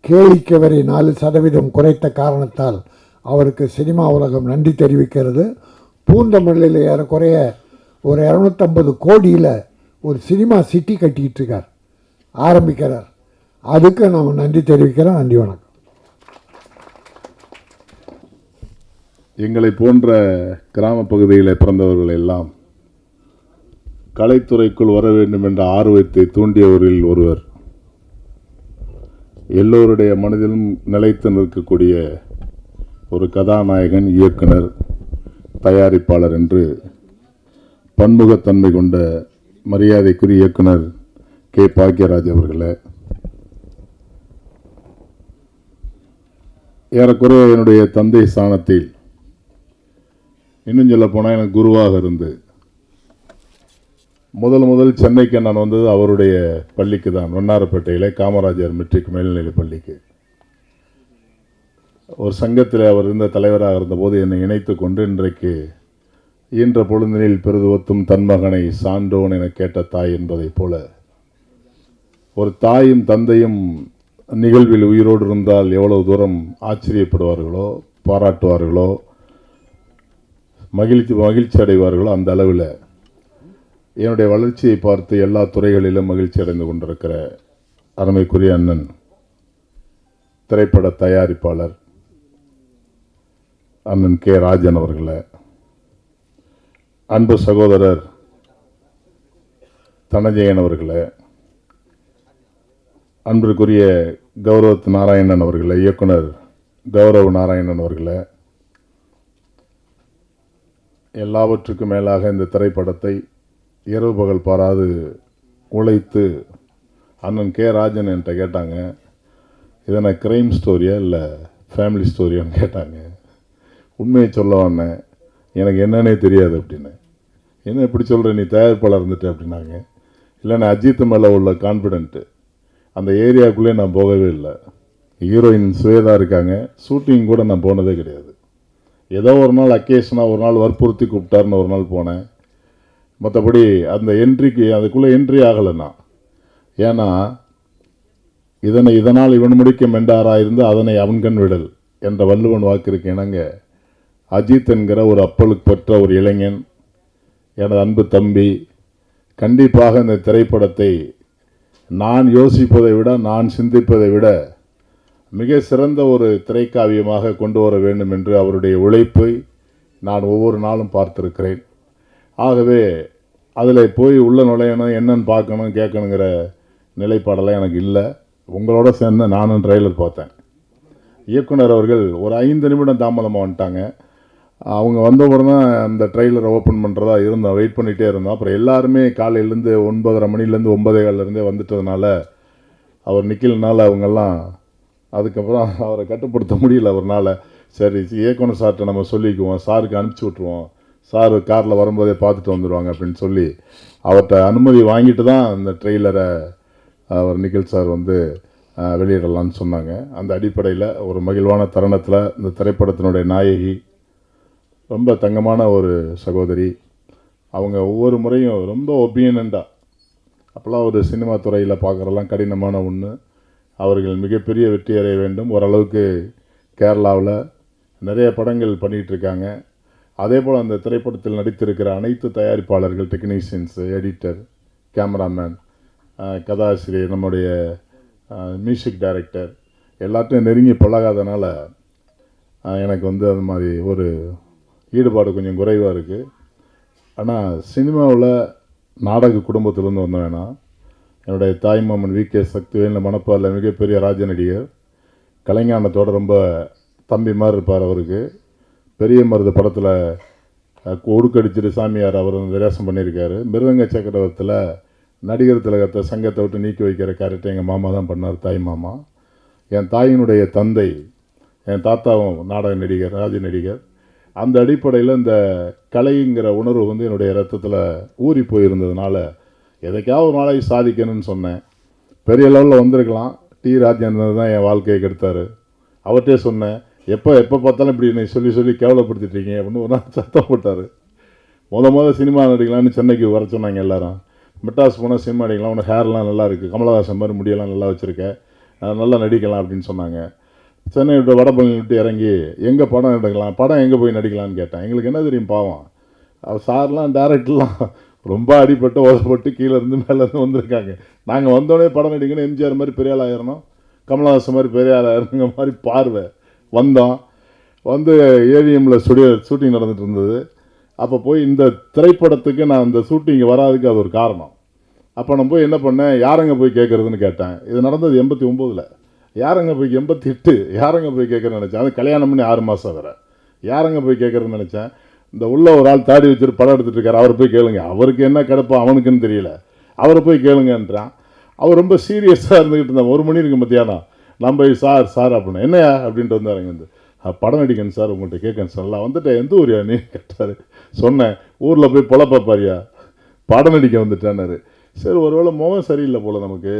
கேளிக்கை வரி 4% குறைத்த காரணத்தால் அவருக்கு சினிமா உலகம் நன்றி தெரிவிக்கிறது. பூந்தமல்லியில் ஏறக்குறைய ஒரு 250 கோடியில் ஒரு சினிமா சிட்டி கட்டிக்கிட்டு இருக்கார், ஆரம்பிக்கிறார். அதுக்கு நம்ம நன்றி தெரிவிக்கிறோம். நன்றி, வணக்கம். எங்களை போன்ற கிராம பகுதியில் பிறந்தவர்கள் எல்லாம் கலைத்துறைக்குள் வர வேண்டும் என்ற ஆர்வத்தை தூண்டியவரில் ஒருவர். எல்லோருடைய மனதிலும் நிலைத்து நிற்கக்கூடிய ஒரு கதாநாயகன், இயக்குனர், தயாரிப்பாளர் என்று பன்முகத்தன்மை கொண்ட மரியாதைக்குரிய இயக்குனர் கே. பாக்யராஜ் அவர்களே, ஏறக்குறைய என்னுடைய தந்தை ஸ்தானத்தில், இன்னும் சொல்ல போனால் எனக்கு குருவாக இருந்து முதல் சென்னைக்கு நான் வந்தது அவருடைய பள்ளிக்கு தான், வண்ணாரப்பேட்டையில் காமராஜர் மெட்ரிக் மேல்நிலை பள்ளிக்கு. ஒரு சங்கத்தில் அவர் இருந்த தலைவராக இருந்தபோது என்னை இணைத்து கொண்டு இன்றைக்கு ஈன்ற பொழுதினில் பெருதுவத்தும் தன்மகனை சான்றோன் என கேட்ட தாய் என்பதைப் போல ஒரு தாயும் தந்தையும் நிகழ்வில் உயிரோடு இருந்தால் எவ்வளவு தூரம் ஆச்சரியப்படுவார்களோ, பாராட்டுவார்களோ, மகிழ்ச்சி அடைவார்களோ, அந்த அளவில் என்னுடைய வளர்ச்சியை பார்த்து எல்லா துறைகளிலும் மகிழ்ச்சி அடைந்து கொண்டிருக்கிற அருமைக்குரிய அண்ணன், திரைப்பட தயாரிப்பாளர் அண்ணன் கே. ராஜன் அவர்களே, அன்பு சகோதரர் தனஜெயன் அவர்களே, அன்பிற்குரிய கௌரவ் நாராயணன் அவர்களே, இயக்குனர் கௌரவ் நாராயணன் அவர்களே, எல்லாவற்றுக்கும் மேலாக இந்த திரைப்படத்தை இரவு பகல் பாராது உழைத்து அண்ணன் கே. ராஜன் என்கிட்ட கேட்டாங்க, இதனை கிரைம் ஸ்டோரியா இல்லை ஃபேமிலி ஸ்டோரியான்னு கேட்டாங்க. உண்மையை சொல்ல வந்தேன், எனக்கு என்னன்னே தெரியாது அப்படின்னு. என்ன இப்படி சொல்கிற, நீ தயாரிப்பாளர் இருந்துட்டு அப்படின்னாங்க. இல்லை, நான் அஜித் மேலே உள்ள கான்ஃபிடென்ட்டு, அந்த ஏரியாவுக்குள்ளே நான் போகவே இல்லை. ஹீரோயின் சுவேதா இருக்காங்க, ஷூட்டிங் கூட நான் போனதே கிடையாது. ஏதோ ஒரு நாள் அக்கேஷனாக ஒரு நாள் வற்புறுத்தி கூப்பிட்டாருன்னு ஒரு நாள் போனேன். மற்றபடி அந்த என்ட்ரிக்கு அதுக்குள்ளே என்ட்ரி ஆகலைண்ணா. ஏன்னா இதனால் இவன் முடிக்க மெண்டாராயிருந்து அதனை அவன்கண் விடல் என்ற வள்ளுவன் வாக்கிற்கு இணங்க அஜித் என்கிற ஒரு அப்பலுக்கு பெற்ற ஒரு இளைஞன், எனது அன்பு தம்பி, கண்டிப்பாக இந்த திரைப்படத்தை நான் யோசிப்பதை விட, நான் சிந்திப்பதை விட மிக சிறந்த ஒரு திரைக்காவியமாக கொண்டு வர வேண்டும் என்று அவருடைய உழைப்பை நான் ஒவ்வொரு நாளும் பார்த்திருக்கிறேன். ஆகவே அதில் போய் உள்ள நுழையணும், என்னன்னு பார்க்கணும், கேட்கணுங்கிற நிலைப்பாடெல்லாம் எனக்கு இல்லை. உங்களோட சேர்ந்து நானும் ட்ரெய்லர் பார்த்தேன். இயக்குனர் அவர்கள் ஒரு 5 நிமிடம் தாமதமாக வந்துட்டாங்க. அவங்க வந்த உடனே அந்த ட்ரெய்லரை ஓப்பன் பண்ணுறதா இருந்தோம், வெயிட் பண்ணிகிட்டே இருந்தோம். அப்புறம் எல்லாருமே காலையிலேருந்து 9:30 மணிலேருந்து 9:15 வந்துட்டதுனால அவர் நிற்கலனால அவங்கெல்லாம், அதுக்கப்புறம் அவரை கட்டுப்படுத்த முடியல அவர்னால. சரி, இயக்குனர் சார்கிட்ட நம்ம சொல்லிக்குவோம், சாருக்கு அனுப்பிச்சி விட்ருவோம், சார் காரில் வரும்போதே பார்த்துட்டு வந்துடுவாங்க அப்படின்னு சொல்லி அவர்கிட்ட அனுமதி வாங்கிட்டு தான் அந்த ட்ரெய்லரை அவர் நிக்கில் சார் வந்து வெளியிடலான்னு சொன்னாங்க. அந்த அடிப்படையில் ஒரு மகிழ்வான தருணத்தில் இந்த திரைப்படத்தினுடைய நாயகி, ரொம்ப தங்கமான ஒரு சகோதரி, அவங்க ஒவ்வொரு முறையும் ரொம்ப ஒப்பீனியண்டாக, அப்போல்லாம் ஒரு சினிமா துறையில் பார்க்குறதெல்லாம் கடினமான ஒன்று. அவர்கள் மிகப்பெரிய வெற்றி அடைய வேண்டும். ஓரளவுக்கு கேரளாவில் நிறைய படங்கள் பண்ணிகிட்ருக்காங்க. அதே போல் அந்த திரைப்படத்தில் நடித்திருக்கிற அனைத்து தயாரிப்பாளர்கள், டெக்னீஷியன்ஸு, எடிட்டர், கேமராமேன், கதாசிரியர், நம்முடைய மியூசிக் டைரக்டர் எல்லாத்தையும் நெருங்கி பழகாதனால எனக்கு வந்து அது மாதிரி ஒரு ஈடுபாடு கொஞ்சம் குறைவாக இருக்குது. ஆனால் சினிமாவில் நாடக குடும்பத்திலேருந்து வந்த வேணாம். என்னுடைய தாய்மாமன் வி.கே. சக்திவேல் மணப்பாரில் மிகப்பெரிய ராஜ நடிகர், கலைஞானத்தோடு ரொம்ப தம்பி மாதிரி இருப்பார். அவருக்கு பெரிய மருது படத்தில் உடுக்கடிச்சிட்டு சாமியார் அவர் விரேசம் பண்ணியிருக்காரு. மிருதங்க சக்கரவர்த்தியில் நடிகர் திலகத்தை சங்கத்தை விட்டு நீக்கி வைக்கிற கேரக்டர் எங்கள் மாமா தான் பண்ணார், தாய் மாமா. என் தாயினுடைய தந்தை, என் தாத்தாவும் நாடக நடிகர், ராஜ நடிகர். அந்த அடிப்படையில் இந்த கலைங்கிற உணர்வு வந்து என்னுடைய ரத்தத்தில் ஊறி போயிருந்ததுனால எதைக்காவது ஒரு நாளைக்கு சாதிக்கணும்னு சொன்னேன். பெரிய லெவலில் வந்திருக்கலாம். டி. ராஜேந்திரன் தான் என் வாழ்க்கையை கெடுத்தார். அவர்கிட்டே சொன்னேன், எப்போ பார்த்தாலும் இப்படி என்னை சொல்லி கேவலப்படுத்திட்டீங்க அப்படின்னு ஒரு நாள் சத்தம் போட்டார். முதல் சினிமா நடிக்கலான்னு சென்னைக்கு வர சொன்னாங்க எல்லாரும். மெட்ராஸ் போனால் சினிமா நடிக்கலாம், உனக்கு ஹேர்லாம் நல்லா இருக்குது, கமலஹாசன் மாதிரி முடியெல்லாம் நல்லா வச்சுருக்கேன், நல்லா நடிக்கலாம் அப்படின்னு சொன்னாங்க. சென்னை விட்டு வடபழனி விட்டு இறங்கி எங்கே படம் எடுக்கலாம், படம் எங்கே போய் நடிக்கலான்னு கேட்டேன். எங்களுக்கு என்ன தெரியும் பாவம், அவர் சார்லாம் டேரக்டர்லாம் ரொம்ப அடிபட்டு உதப்பட்டு கீழே இருந்து மேலேருந்து வந்திருக்காங்க. நாங்கள் வந்தோடனே படம் நடிக்கணும், எம்ஜிஆர் மாதிரி பெரிய ஆள் ஆயிரணும், கமலஹாசன் மாதிரி பெரிய ஆள் ஆயிரணுங்க மாதிரி பார்வை. வந்தோம், வந்து ஏவிஎம்மில் ஷூட்டிங் நடந்துட்டு இருந்தது. அப்போ போய் இந்த திரைப்படத்துக்கு நான் இந்த ஷூட்டிங் வராதுக்கு அது ஒரு காரணம். அப்போ நான் போய் என்ன பண்ணேன், யாரங்க போய் கேட்குறதுன்னு கேட்டேன். இது நடந்தது 89. யாரங்க போய் 88 யாரங்க போய் கேட்குறேன்னு நினச்சேன். அது கல்யாணம் பண்ணி 6 மாதம் வேறு. யாரங்க போய் கேட்குறேன்னு நினச்சேன். இந்த உள்ள ஒரு ஆள் தாடி வச்சுட்டு படம் எடுத்துகிட்டு இருக்காரு, அவரை போய் கேளுங்க, அவருக்கு என்ன கிடப்போ அவனுக்குன்னு தெரியல, அவரை போய் கேளுங்கன்றான். அவர் ரொம்ப சீரியஸாக இருந்துக்கிட்டு இருந்தான். 1 மணி இருக்கு மத்தியானம். நான் போய் சார் அப்படின்னா என்னையா அப்படின்ட்டு வந்தாருங்க. இந்த படம் நடிக்கணும் சார், உங்கள்கிட்ட கேட்கணும் சார். எல்லாம் வந்துட்டேன். எந்த ஊரியா நீ கேட்டார். சொன்னேன், ஊரில் போய் பொழப்பாரியா, படம் நடிக்க வந்துட்டானாரு. சரி, ஒருவேளை முகம் சரியில்லை போல் நமக்கு,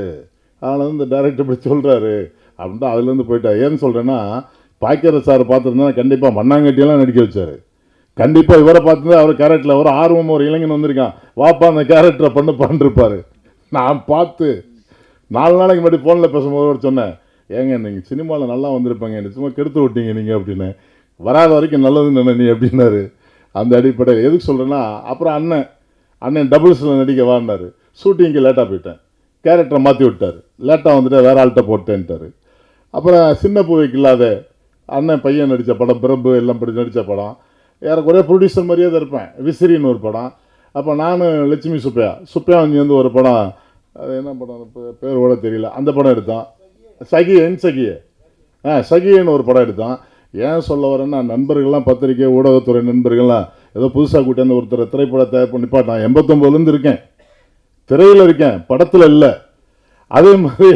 அதனால் இந்த டைரக்டர் இப்படி சொல்கிறாரு அப்படின்ட்டு அதுலேருந்து போயிட்டா. ஏன்னு சொல்கிறேன்னா, பாய்க்கிற சார் பார்த்துருந்தா கண்டிப்பாக மண்ணாங்கட்டியெல்லாம் நடிக்க வச்சார். கண்டிப்பாக இவரை பார்த்துருந்தா அவர் கேரக்டரில் ஒரு ஆர்வம், ஒரு இளைஞன் வந்திருக்கான், வாப்பா அந்த கேரக்டரை பண்ணிருப்பார். நான் பார்த்து 4 நாளைக்கு முன்னாடி ஃபோனில் பேசும்போது அவர் சொன்னேன், ஏங்க நீங்கள் சினிமாவில் நல்லா வந்திருப்பாங்க, சும்மா கெடுத்து விட்டீங்க நீங்கள் அப்படின்னு. வராத வரைக்கும் நல்லதுன்னு நினை நீ அப்படின்னாரு. அந்த அடிப்படையில் எதுக்கு சொல்கிறேன்னா, அப்புறம் அண்ணன் டபுள்ஸில் நடிக்க வாடினார். ஷூட்டிங்க்கு லேட்டாக போயிட்டேன், கேரக்டரை மாற்றி விட்டார். லேட்டாக வந்துட்டு வேறு ஆள்கிட்ட போட்டேன்ட்டார். அப்புறம் சின்ன பூவைக்கு இல்லாத அண்ணன் பையன் நடித்த படம், பிரபு எல்லாம் படித்து நடித்த படம், எனக்கு ஒரே ப்ரொடியூசர் மாதிரியே தான் இருப்பேன். விசிறின்னு ஒரு படம். அப்போ நானும் லட்சுமி சுப்பையா வந்து ஒரு படம், அது என்ன படம் பேர் கூட தெரியல, அந்த படம் எடுத்தோம். சகின்னு ஒரு படம் எடுத்தோம். ஏன் சொல்ல வரேன்னா, நண்பர்கள்லாம் பத்திரிக்கை ஊடகத்துறை நண்பர்கள்லாம் ஏதோ புதுசாக கூட்டியாந்து ஒருத்தர் திரைப்படம் தயார் பண்ணி நிப்பாட்டான். 89லேருந்து இருக்கேன், திரையில் இருக்கேன், படத்தில் இல்லை. அதே மாதிரி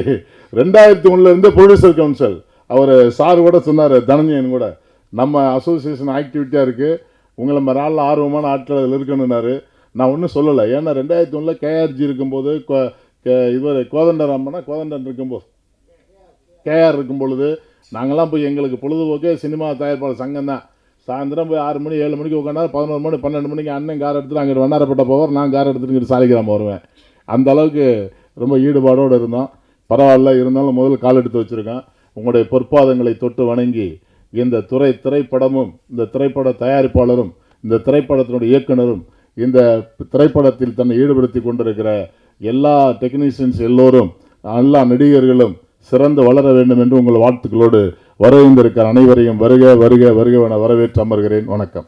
2001 ப்ரொடியூசர் கவுன்சில் அவர் சார் கூட சொன்னார், தனஞ்சயன் கூட, நம்ம அசோசியேஷன் ஆக்டிவிட்டியாக இருக்குது, உங்களை மாதிரி ஆளில் ஆர்வமான ஆட்கள் அதில் இருக்கணுன்னாரு. நான் ஒன்றும் சொல்லலை. ஏன்னா 2001 கேஆர்ஜி இருக்கும்போது, இவர் கோதண்டன் இருக்கும்போது, கேஆர் இருக்கும் பொழுது நாங்கள்லாம் போய் எங்களுக்கு பொழுதுபோக்கே சினிமா தயாரிப்பாளர் சங்கம் தான். சாயந்தரம் போய் 6 மணி 7 மணிக்கு உட்காந்தா 11 மணி 12 மணிக்கு அண்ணன் கார் எடுத்துகிட்டு அங்கே வண்ணாரப்பட்ட போவார், நான் கார் எடுத்துகிட்டு இங்கிட்டு சாலிகிராமம் வருவேன். அந்த அளவுக்கு ரொம்ப ஈடுபாடோடு இருந்தோம். பரவாயில்ல, இருந்தாலும் முதல்ல கால் எடுத்து வச்சுருக்கேன். உங்களுடைய பொற்பாதங்களை தொட்டு வணங்கி, இந்த திரைப்படமும் இந்த திரைப்பட தயாரிப்பாளரும் இந்த திரைப்படத்தினுடைய இயக்குனரும் இந்த திரைப்படத்தில் தன்னை ஈடுபடுத்தி கொண்டிருக்கிற எல்லா டெக்னீஷியன்ஸ் எல்லோரும், எல்லா நடிகர்களும் சிறந்து வளர வேண்டும் என்று உங்கள் வாழ்த்துக்களோடு வரவேந்திருக்கிற அனைவரையும் வருக வருக வருக என வரவேற்று அமர்கிறேன். வணக்கம்.